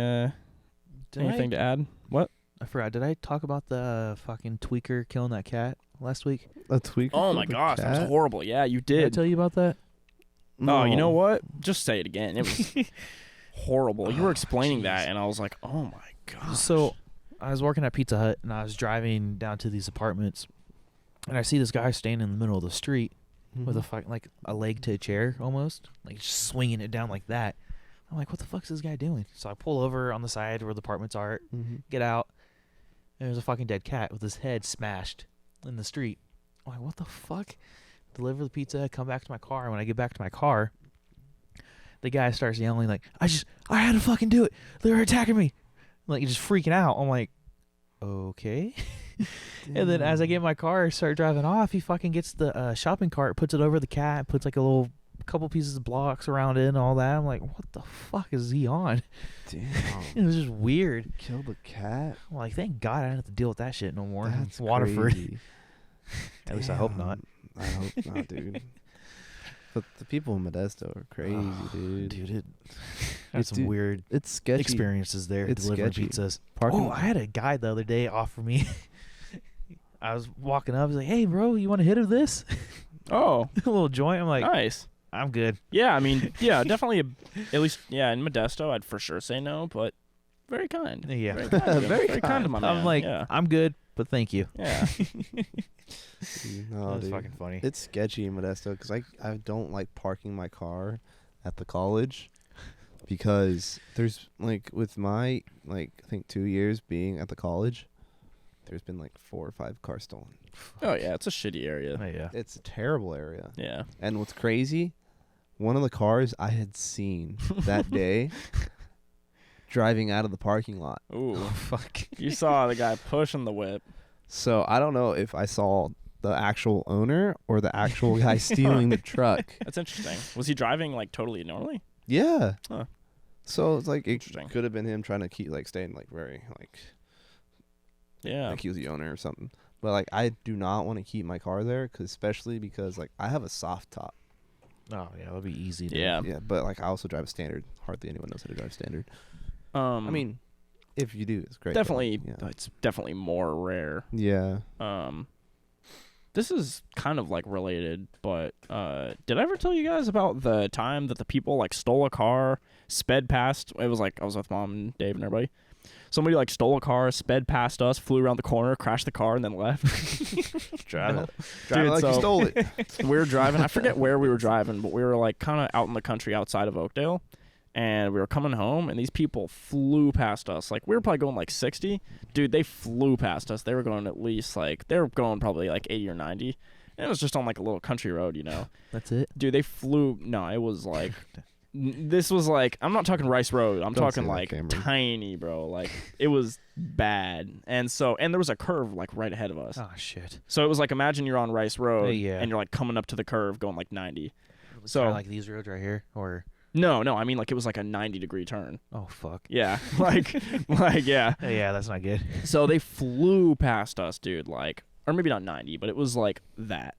anything to add? What? I forgot. Did I talk about the fucking tweaker killing that cat last week? A tweaker. Oh my killed a gosh, that was cat? horrible. Yeah, you Did I did. tell you about that? Oh, you know No. what? Just say it again. It was horrible. You were explaining jeez. that, and I was like, oh my gosh. So I was working at Pizza Hut, and I was driving down to these apartments, and I see this guy standing in the middle of the street with a like a leg to a chair almost, like just swinging it down like that. I'm like, what the fuck is this guy doing? So I pull over on the side where the apartments are, get out, and there's a fucking dead cat with his head smashed in the street. I'm like, what the fuck? Deliver the pizza, come back to my car. When I get back to my car, the guy starts yelling like, I had to fucking do it. They were attacking me. Like, just freaking out. I'm like, okay. And then as I get in my car, start driving off, he fucking gets the shopping cart, puts it over the cat, puts like a couple pieces of blocks around it and all that. I'm like, what the fuck is he on? Damn. It was just weird. Killed a cat. I'm like, thank God I didn't have to deal with that shit no more. That's Waterford. crazy. At least I hope not. I hope not, dude. But the people in Modesto are crazy, dude. Dude, there's some Dude, weird It's sketchy. experiences there It's delivering sketchy. pizzas. Parking. Oh, I had a guy the other day offer me. I was walking up. He's like, "Hey, bro, you want a hit of this? Oh, A little joint?" I'm like, nice. "I'm good." Yeah, I mean, yeah, definitely. At least, yeah, in Modesto, I'd for sure say no, but very kind. Yeah. Very kind. of him. Very very kind of my man. I'm like, yeah. "I'm good, but thank you." Yeah. No, That's dude. fucking funny. It's sketchy in Modesto because I don't like parking my car at the college because there's like with my like I think 2 years being at the college, there's been like 4 or 5 cars stolen. Oh yeah, it's a shitty area. Oh, yeah. It's a terrible area. Yeah. And what's crazy, one of the cars I had seen that day driving out of the parking lot. Ooh. Fuck. You saw the guy pushing the whip. So I don't know if I saw the actual owner or the actual guy stealing the truck. That's interesting. Was he driving like totally normally? Yeah. Huh. So it's like it Interesting. could have been him trying to keep like staying like very like Yeah. like he was the owner or something. But like I do not want to keep my car there especially because like I have a soft top. Oh yeah, that'll be easy. To Yeah. Yeah, but like I also drive a standard. Hardly anyone knows how to drive standard. I I mean, if you do, it's great. definitely, but, it's definitely more rare. yeah. This is kind of like related, but did I ever tell you guys about the time that the people like stole a car, sped past? It was like I was with Mom and Dave and everybody. Somebody like stole a car, sped past us, flew around the corner, crashed the car, and then left. Drive Dude, like you so- stole it. We were driving. I forget where we were driving, but we were like kind of out in the country outside of Oakdale. and we were coming home, and these people flew past us. Like, we were probably going like 60. Dude, they flew past us. They were going at least like, they were going probably like 80 or 90. And it was just on like a little country road, you know. That's it. Dude, they flew. No, it was like, this was like, I'm not talking Rice Road. I'm Don't talking say that, like Cameron. tiny, bro. Like, it was bad. And there was a curve like right ahead of us. Oh shit. So it was like, imagine you're on Rice Road Yeah. and you're like coming up to the curve going like 90. So So like these roads right here, or no, I mean like it was like a 90-degree turn. oh fuck. Yeah, like yeah. Yeah, that's not good. So they flew past us, dude. Like, or maybe not 90, but it was like that.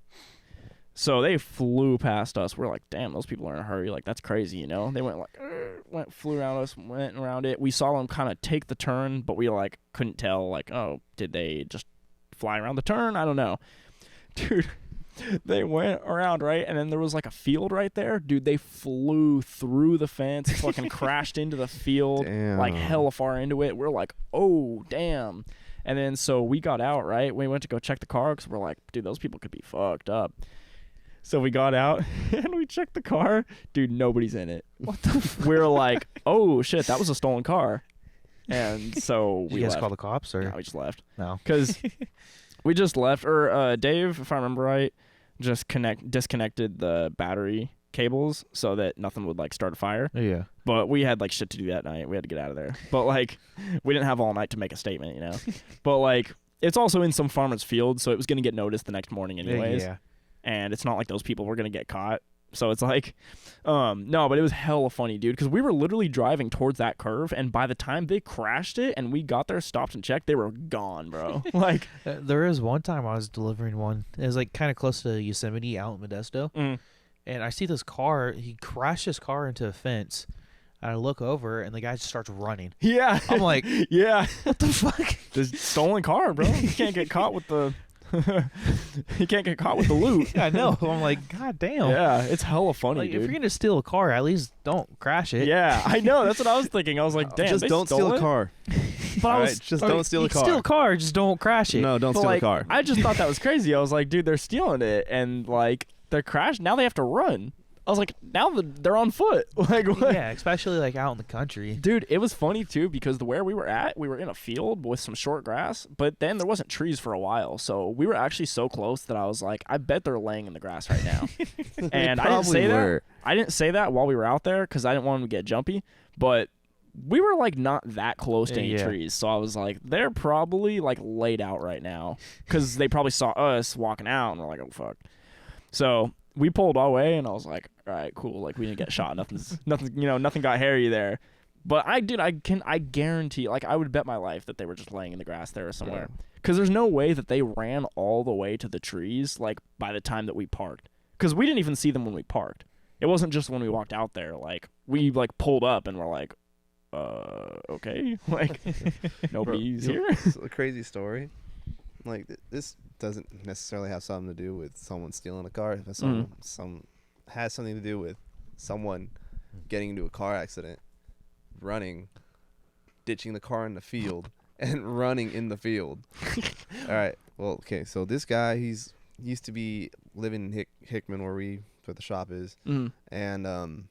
So they flew past us. We're like, damn, those people are in a hurry. Like, that's crazy, you know? They went like, flew around us, went around it. We saw them kind of take the turn, but we like couldn't tell. Like, oh, did they just fly around the turn? I don't know, dude. They went around, right? And then there was like a field right there. Dude, they flew through the fence, fucking crashed into the field, like Damn. hella far into it. We're like, oh, damn. And then so we got out, right? We went to go check the car because we're like, dude, those people could be fucked up. So we got out and we checked the car. Dude, nobody's in it. What the We're like, oh, shit, that was a stolen car. And so Did we you guys left. call the cops or No, we just left. no? Because we just left. Or Dave, if I remember right, just disconnected the battery cables so that nothing would like start a fire. Yeah. But we had like shit to do that night. We had to get out of there. But like, we didn't have all night to make a statement, you know. But like, it's also in some farmer's field, so it was gonna get noticed the next morning anyways. Yeah. And it's not like those people were gonna get caught. So it's like, no, but it was hella funny, dude, because we were literally driving towards that curve, and by the time they crashed it and we got there, stopped and checked, they were gone, bro. Like, There is one time I was delivering one. It was like kind of close to Yosemite out in Modesto, and I see this car. He crashed his car into a fence. And I look over, and the guy just starts running. yeah, I'm like, yeah, what the fuck? this stolen car, bro. You can't get caught with the, you can't get caught with the loot. I know. I'm like, god damn. Yeah, it's hella funny, Like, if dude. you're gonna steal a car, at least don't crash it. Yeah, I know. That's what I was thinking. I was like, damn, just they don't stole steal it? a car. But I All was right, just Or don't steal you a can car. Steal a car, just don't crash it. No, don't but, steal like, a car. I just thought that was crazy. I was like, dude, they're stealing it, and like they're crashed. Now they have to run. I was like, now they're on foot. Like, what? Yeah, especially like out in the country. Dude, it was funny too because where we were at, we were in a field with some short grass, but then there wasn't trees for a while, so we were actually so close that I was like, I bet they're laying in the grass right now. And I didn't probably say were. that. I didn't say that while we were out there because I didn't want them to get jumpy, but we were like not that close to any Yeah. trees, so I was like, they're probably like laid out right now because they probably saw us walking out and we're like, oh fuck. So we pulled away, and I was like, all right, cool. Like, we didn't get shot. Nothing got hairy there. But I guarantee, like, I would bet my life that they were just laying in the grass there somewhere. Because there's no way that they ran all the way to the trees, like, by the time that we parked. Because we didn't even see them when we parked. It wasn't just when we walked out there. Like, we, like, pulled up, and we're like, okay. Like, nobody's here. It's a crazy story. Like, this doesn't necessarily have something to do with someone stealing a car. If it's has something to do with someone getting into a car accident, running, ditching the car in the field, and running in the field. All right. Well, okay. So this guy, he used to be living in Hickman, where the shop is, and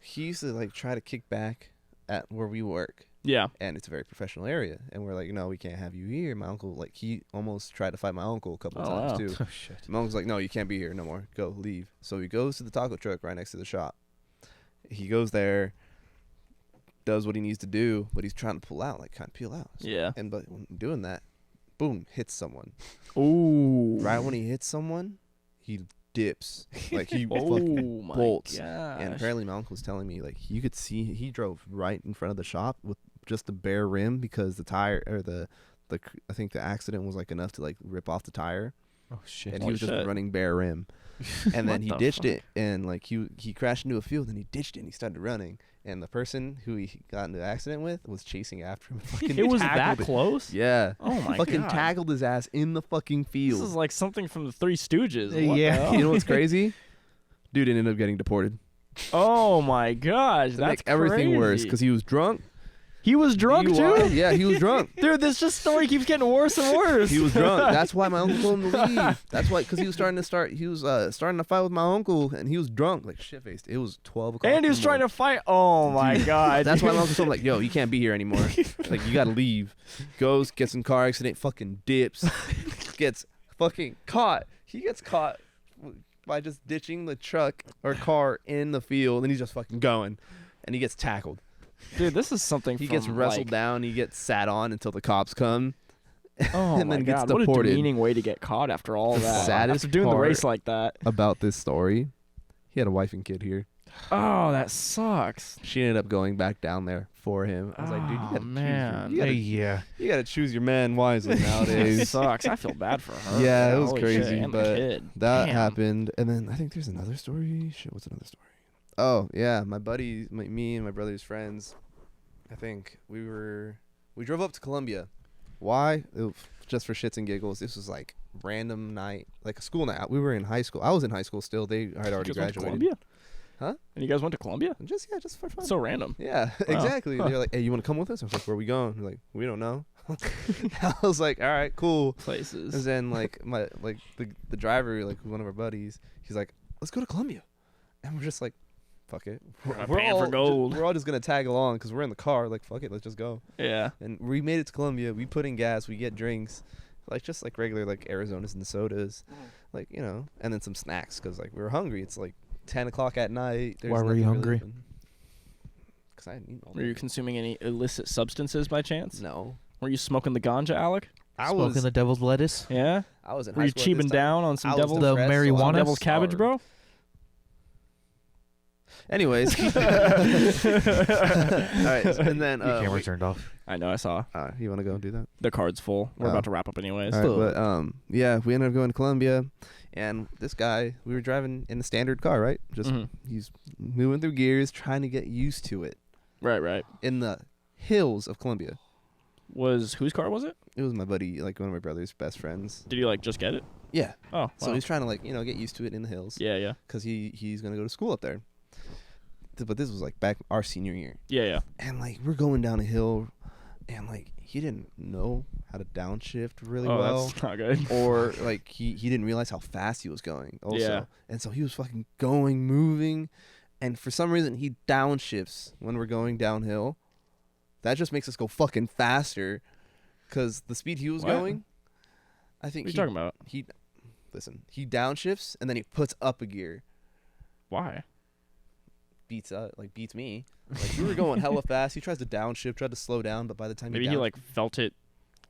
he used to like try to kick back at where we work. Yeah. And it's a very professional area, and we're like, no, we can't have you here. My uncle, like, he almost tried to fight my uncle a couple Oh, times wow. too. Oh shit. My uncle's like, no, you can't be here no more. Go, leave. So he goes to the taco truck right next to the shop. He goes there, does what he needs to do, but he's trying to pull out, like, kind of peel out. Yeah. And but when doing that, boom, hits someone. Ooh. Right when he hits someone, he dips, like he Oh fucking my bolts. gosh. And apparently my uncle was telling me, like, you could see he drove right in front of the shop with just the bare rim because the tire, or the I think the accident was like enough to like rip off the tire, Oh shit. and he Holy was just shit. running bare rim. And then What he the ditched fuck? it, and like he crashed into a field, and he ditched it, and he started running, and the person who he got into the accident with was chasing after him. Fucking It was that tackled him. close? Yeah. Oh my Fucking god. tackled his ass in the fucking field. This is like something from the Three Stooges. What Yeah. the hell? You know what's crazy? Dude ended up getting deported. Oh my gosh, To that's make everything worse, crazy. because he was drunk, He was drunk DUI. too? Yeah, he was drunk. Dude, this just story keeps getting worse and worse. He was drunk. That's why my uncle told him to leave. That's why, because he was starting to fight with my uncle, and he was drunk, like shit faced. It was 12 o'clock. And he was trying to fight. Oh my god. That's why my uncle told him, like, yo, you can't be here anymore. Like, you gotta leave. Goes, gets in car accident, fucking dips, gets fucking caught. He gets caught by just ditching the truck or car in the field, and he's just fucking going, and he gets tackled. Dude, this is something. He gets wrestled down. He gets sat on until the cops come. Oh and my then god! gets What a deported. demeaning way to get caught after all that. Saddest after doing the part race like that. About this story, he had a wife and kid here. Oh, that sucks. She ended up going back down there for him. I was like, dude, you gotta man. you gotta choose your man wisely It nowadays. sucks. I feel bad for her. Yeah, it was Holy crazy, shit. And the but kid. that Damn. happened. And then I think there's another story. Shit, what's another story? Oh yeah, my buddy, me and my brother's friends. I think we drove up to Columbia. Why? Just for shits and giggles. This was like random night, like a school night. We were in high school. I was in high school still. They had already You guys went to graduated. Columbia? Huh? And you guys went to Columbia? Just for fun. So random. Yeah, Wow. exactly. Huh. They're like, hey, you want to come with us? I was like, where are we going? They're like, we don't know. I was like, all right, cool. Places. And then the driver, like one of our buddies, he's like, let's go to Columbia. And we're just like, fuck it. We're paying for gold. We're all just gonna tag along because we're in the car. Like, fuck it, let's just go. Yeah. And we made it to Columbia. We put in gas. We get drinks, just like regular like Arizonas and sodas, like and then some snacks because like we were hungry. It's like 10 o'clock at night. Why were you hungry? Because I didn't eat all Were you day. consuming any illicit substances by chance? No. Were you smoking the ganja, Alec? Smoking the devil's lettuce. Yeah. I was in Were high you school at this cheaping time. down on some I was devil's The depressed, so I marijuana? was devil's cabbage, starved. bro? Anyways. All right. And then Your camera turned off. I know. I saw you want to go and do that? the card's full. We're Oh. about to wrap up anyways. All right, but yeah, we ended up going to Columbia, and this guy, we were driving in a standard car, right? Just Mhm. he's moving through gears, trying to get used to it Right. in the hills of Columbia. Whose car was it? It was my buddy, like one of my brother's best friends. Did you like just get it? Yeah. Oh, So wow. he's trying to like get used to it in the hills. Yeah. Because he's gonna go to school up there. But this was like back our senior year, Yeah. and like we're going down a hill, and like he didn't know how to downshift really Oh, well. that's not good. Or like he didn't realize how fast he was going also. Yeah. And so he was fucking moving, and for some reason he downshifts when we're going downhill. That just makes us go fucking faster because the speed he was What? going, I think What are you talking about? he downshifts and then he puts up a gear. Why? Beats me. Like we were going hella fast. He tries to downshift, tried to slow down, but by the time Maybe he like felt it,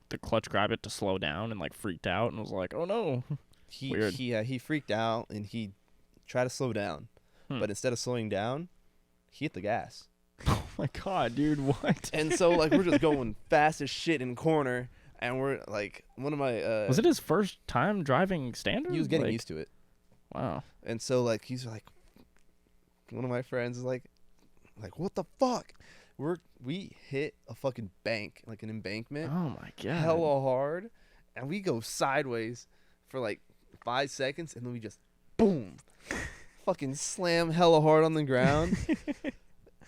the clutch grab it to slow down and like freaked out and was like, "Oh no." Weird. he freaked out and he tried to slow down, but instead of slowing down, he hit the gas. Oh my god, dude, what? And so like we're just going fast as shit in corner, and we're like one of my Was it his first time driving standard? he was getting used to it. Wow. And so like he's like one of my friends is like what the fuck? We hit a fucking bank, like an embankment, Oh my god. hella hard, and we go sideways for like 5 seconds, and then we just boom, fucking slam hella hard on the ground.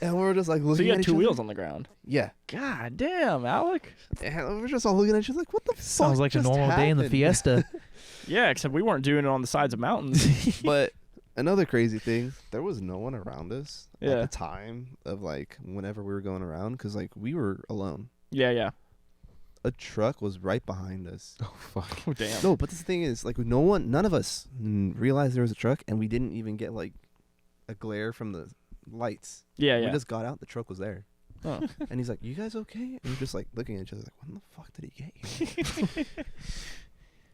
And we're just like looking So you at had each two other. wheels on the ground. Yeah. God damn, Alec. And we're just all looking at each other like, what the fuck? Sounds like a just normal day in the happened? Fiesta. Yeah, except we weren't doing it on the sides of mountains. But another crazy thing, there was no one around us Yeah. at the time of like whenever we were going around because like we were alone. Yeah. A truck was right behind us. Oh fuck. Oh damn. No, but the thing is, like, none of us realized there was a truck, and we didn't even get like a glare from the lights. Yeah. We just got out. The truck was there, Oh. and he's like, "You guys okay?" And we're just like looking at each other, like, "When the fuck did he get here?"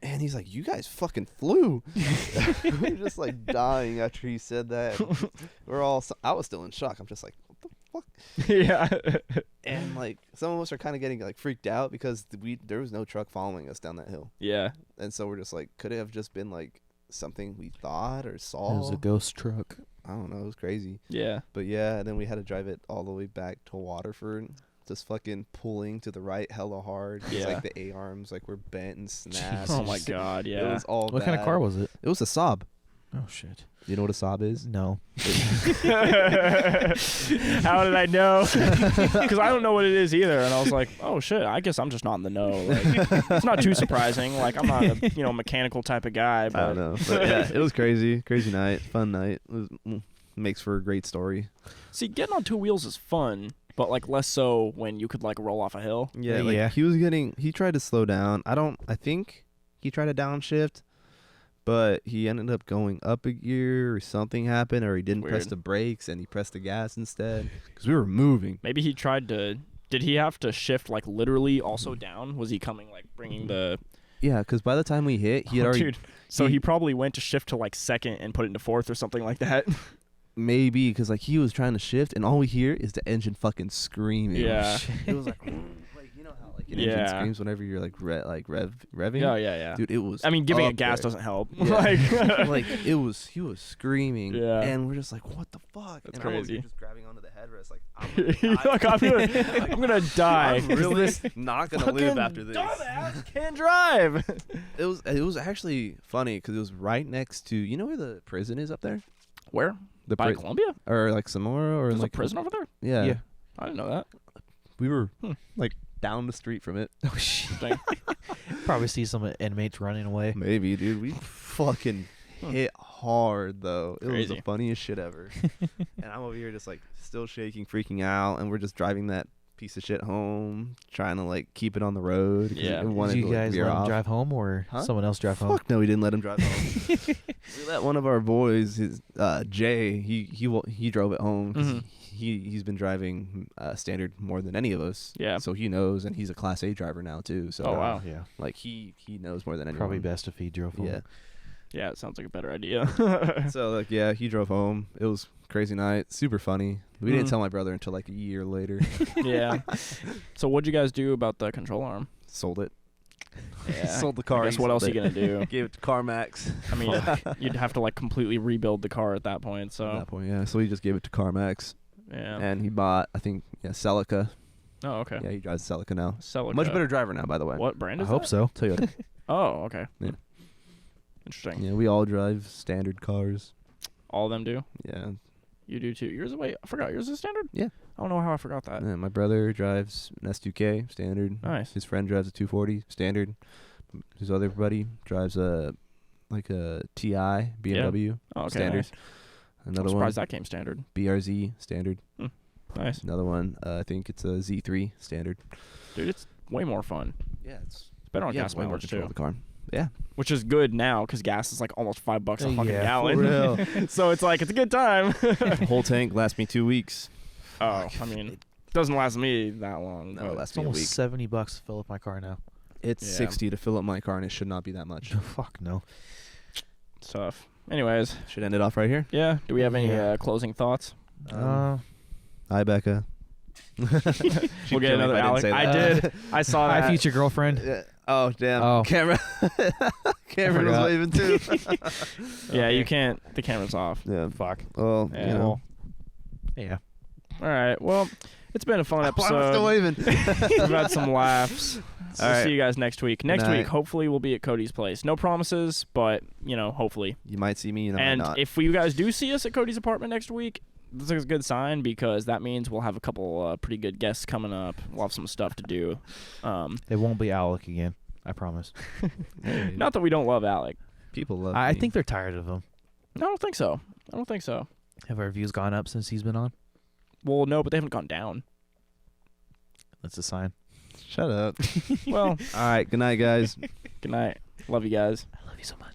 And he's like, "You guys fucking flew." We're just like dying after he said that. I was still in shock. I'm just like, "What the fuck?" Yeah. And like some of us are kind of getting like freaked out because there was no truck following us down that hill. Yeah. And so we're just like, could it have just been like something we thought or saw? It was a ghost truck. I don't know. It was crazy. Yeah. But yeah, and then we had to drive it all the way back to Waterford, just fucking pulling to the right hella hard. 'Cause, Yeah. like the A arms like were bent and snapped. Oh my god. It Yeah. was all What kind of bad. car was it? It was a Saab. Oh shit. You know what a sob is? No. How did I know? Because I don't know what it is either. And I was like, oh shit, I guess I'm just not in the know. Like, it's not too surprising. Like, I'm not a mechanical type of guy. But I don't know. But yeah, it was crazy night, fun night. It was, makes for a great story. See, getting on two wheels is fun, but like less so when you could like roll off a hill. Yeah, like, he tried to slow down. I think he tried to downshift, but he ended up going up a gear or something happened, or he didn't press the brakes and he pressed the gas instead because we were moving. Maybe he tried to. Did he have to shift like literally also down? Was he coming like bringing the? Yeah, because by the time we hit, he had already. Dude, so he probably went to shift to like second and put it into fourth or something like that. Maybe because like he was trying to shift and all we hear is the engine fucking screaming. Yeah. It was like you know how like an engine screams whenever you're like revving. Yeah. Dude, it was. I mean, giving it gas there. doesn't help. Yeah. like he was screaming. Yeah. And we're just like, what the fuck? That's and crazy. I was just grabbing onto the headrest like I'm gonna die. I'm really not gonna live after this. Dumbass can't drive. It was actually funny because it was right next to where the prison is up there. Where? The By Columbia? or like Sonora or There's like a prison over there? Yeah. I didn't know that. We were like down the street from it. Oh shit. Probably see some inmates running away. Maybe, dude. We fucking hit hard though. It was Crazy. the funniest shit ever. And I'm over here just like still shaking, freaking out, and we're just driving that piece of shit home, trying to like keep it on the road. Yeah. Did you guys let him drive home or Huh? someone else drive home? Fuck no, we didn't let him drive home. We let one of our boys, his Jay, he drove it home. 'Cause he's been driving standard more than any of us. Yeah. So he knows, and he's a Class A driver now too. So Oh, wow. Yeah. like he knows more than anyone. Probably best if he drove home. Yeah. Yeah, it sounds like a better idea. So like yeah, he drove home. It was a crazy night, super funny. We didn't tell my brother until like a year later. Yeah. So what'd you guys do about the control arm? Sold it. Yeah. Sold the car. I guess what else are you gonna do? Gave it to CarMax. I mean, you'd have to like completely rebuild the car at that point. So At that point, yeah. So he just gave it to CarMax, yeah. and he bought, I think, Celica. Oh, okay. Yeah, he drives Celica now. Celica. Much better driver now, by the way. What brand I is hope that? so. Toyota. Oh, okay. Yeah. Interesting. Yeah, we all drive standard cars. All of them do. Yeah. You do too. Yours? Wait, I forgot. Yours is standard. Yeah. I don't know how I forgot that. Yeah, my brother drives an S2K standard. Nice. His friend drives a 240 standard. His other buddy drives a TI BMW Oh, okay. standard. Nice. Another I'm one surprised that came standard. BRZ standard. Nice. Another one I think it's a Z3 standard. Dude, it's way more fun. Yeah, it's Better on yeah, gas way more mileage control too. of the car. Yeah. Which is good now because gas is like almost $5 a fucking Yeah, gallon. for real. So it's like it's a good time. The whole tank lasts me 2 weeks. Oh, I mean, it doesn't last me that long. No, but it lasts It's me a almost week. $70 to fill up my car now. It's Yeah. 60 to fill up my car, and it should not be that much. Fuck no. it's tough. Anyways, Should end it off right here. yeah. Do we have any Yeah. Closing thoughts? Hi, Becca. We'll get another Alec. I did. I saw that. Hi, future girlfriend. Oh, damn. Oh. Cameron was forgot. waving too. Yeah, you can't. The camera's off. Yeah. Fuck. Well, Yeah. you know. Yeah. All right. Well, it's been a fun Why am I still episode. waving? We've had some laughs. All We'll right. see you guys next week. Next night. week, hopefully, we'll be at Cody's place. No promises, but hopefully. You might see me, you might And not. if you guys do see us at Cody's apartment next week, this is a good sign because that means we'll have a couple pretty good guests coming up. We'll have some stuff to do. It won't be Alec again. I promise. Hey, Not that we don't love Alec. people love I me. think they're tired of him. No, I don't think so. Have our views gone up since he's been on? Well, no, but they haven't gone down. That's a sign. Shut up. Well, All right. Good night, guys. good night. Love you guys. I love you so much.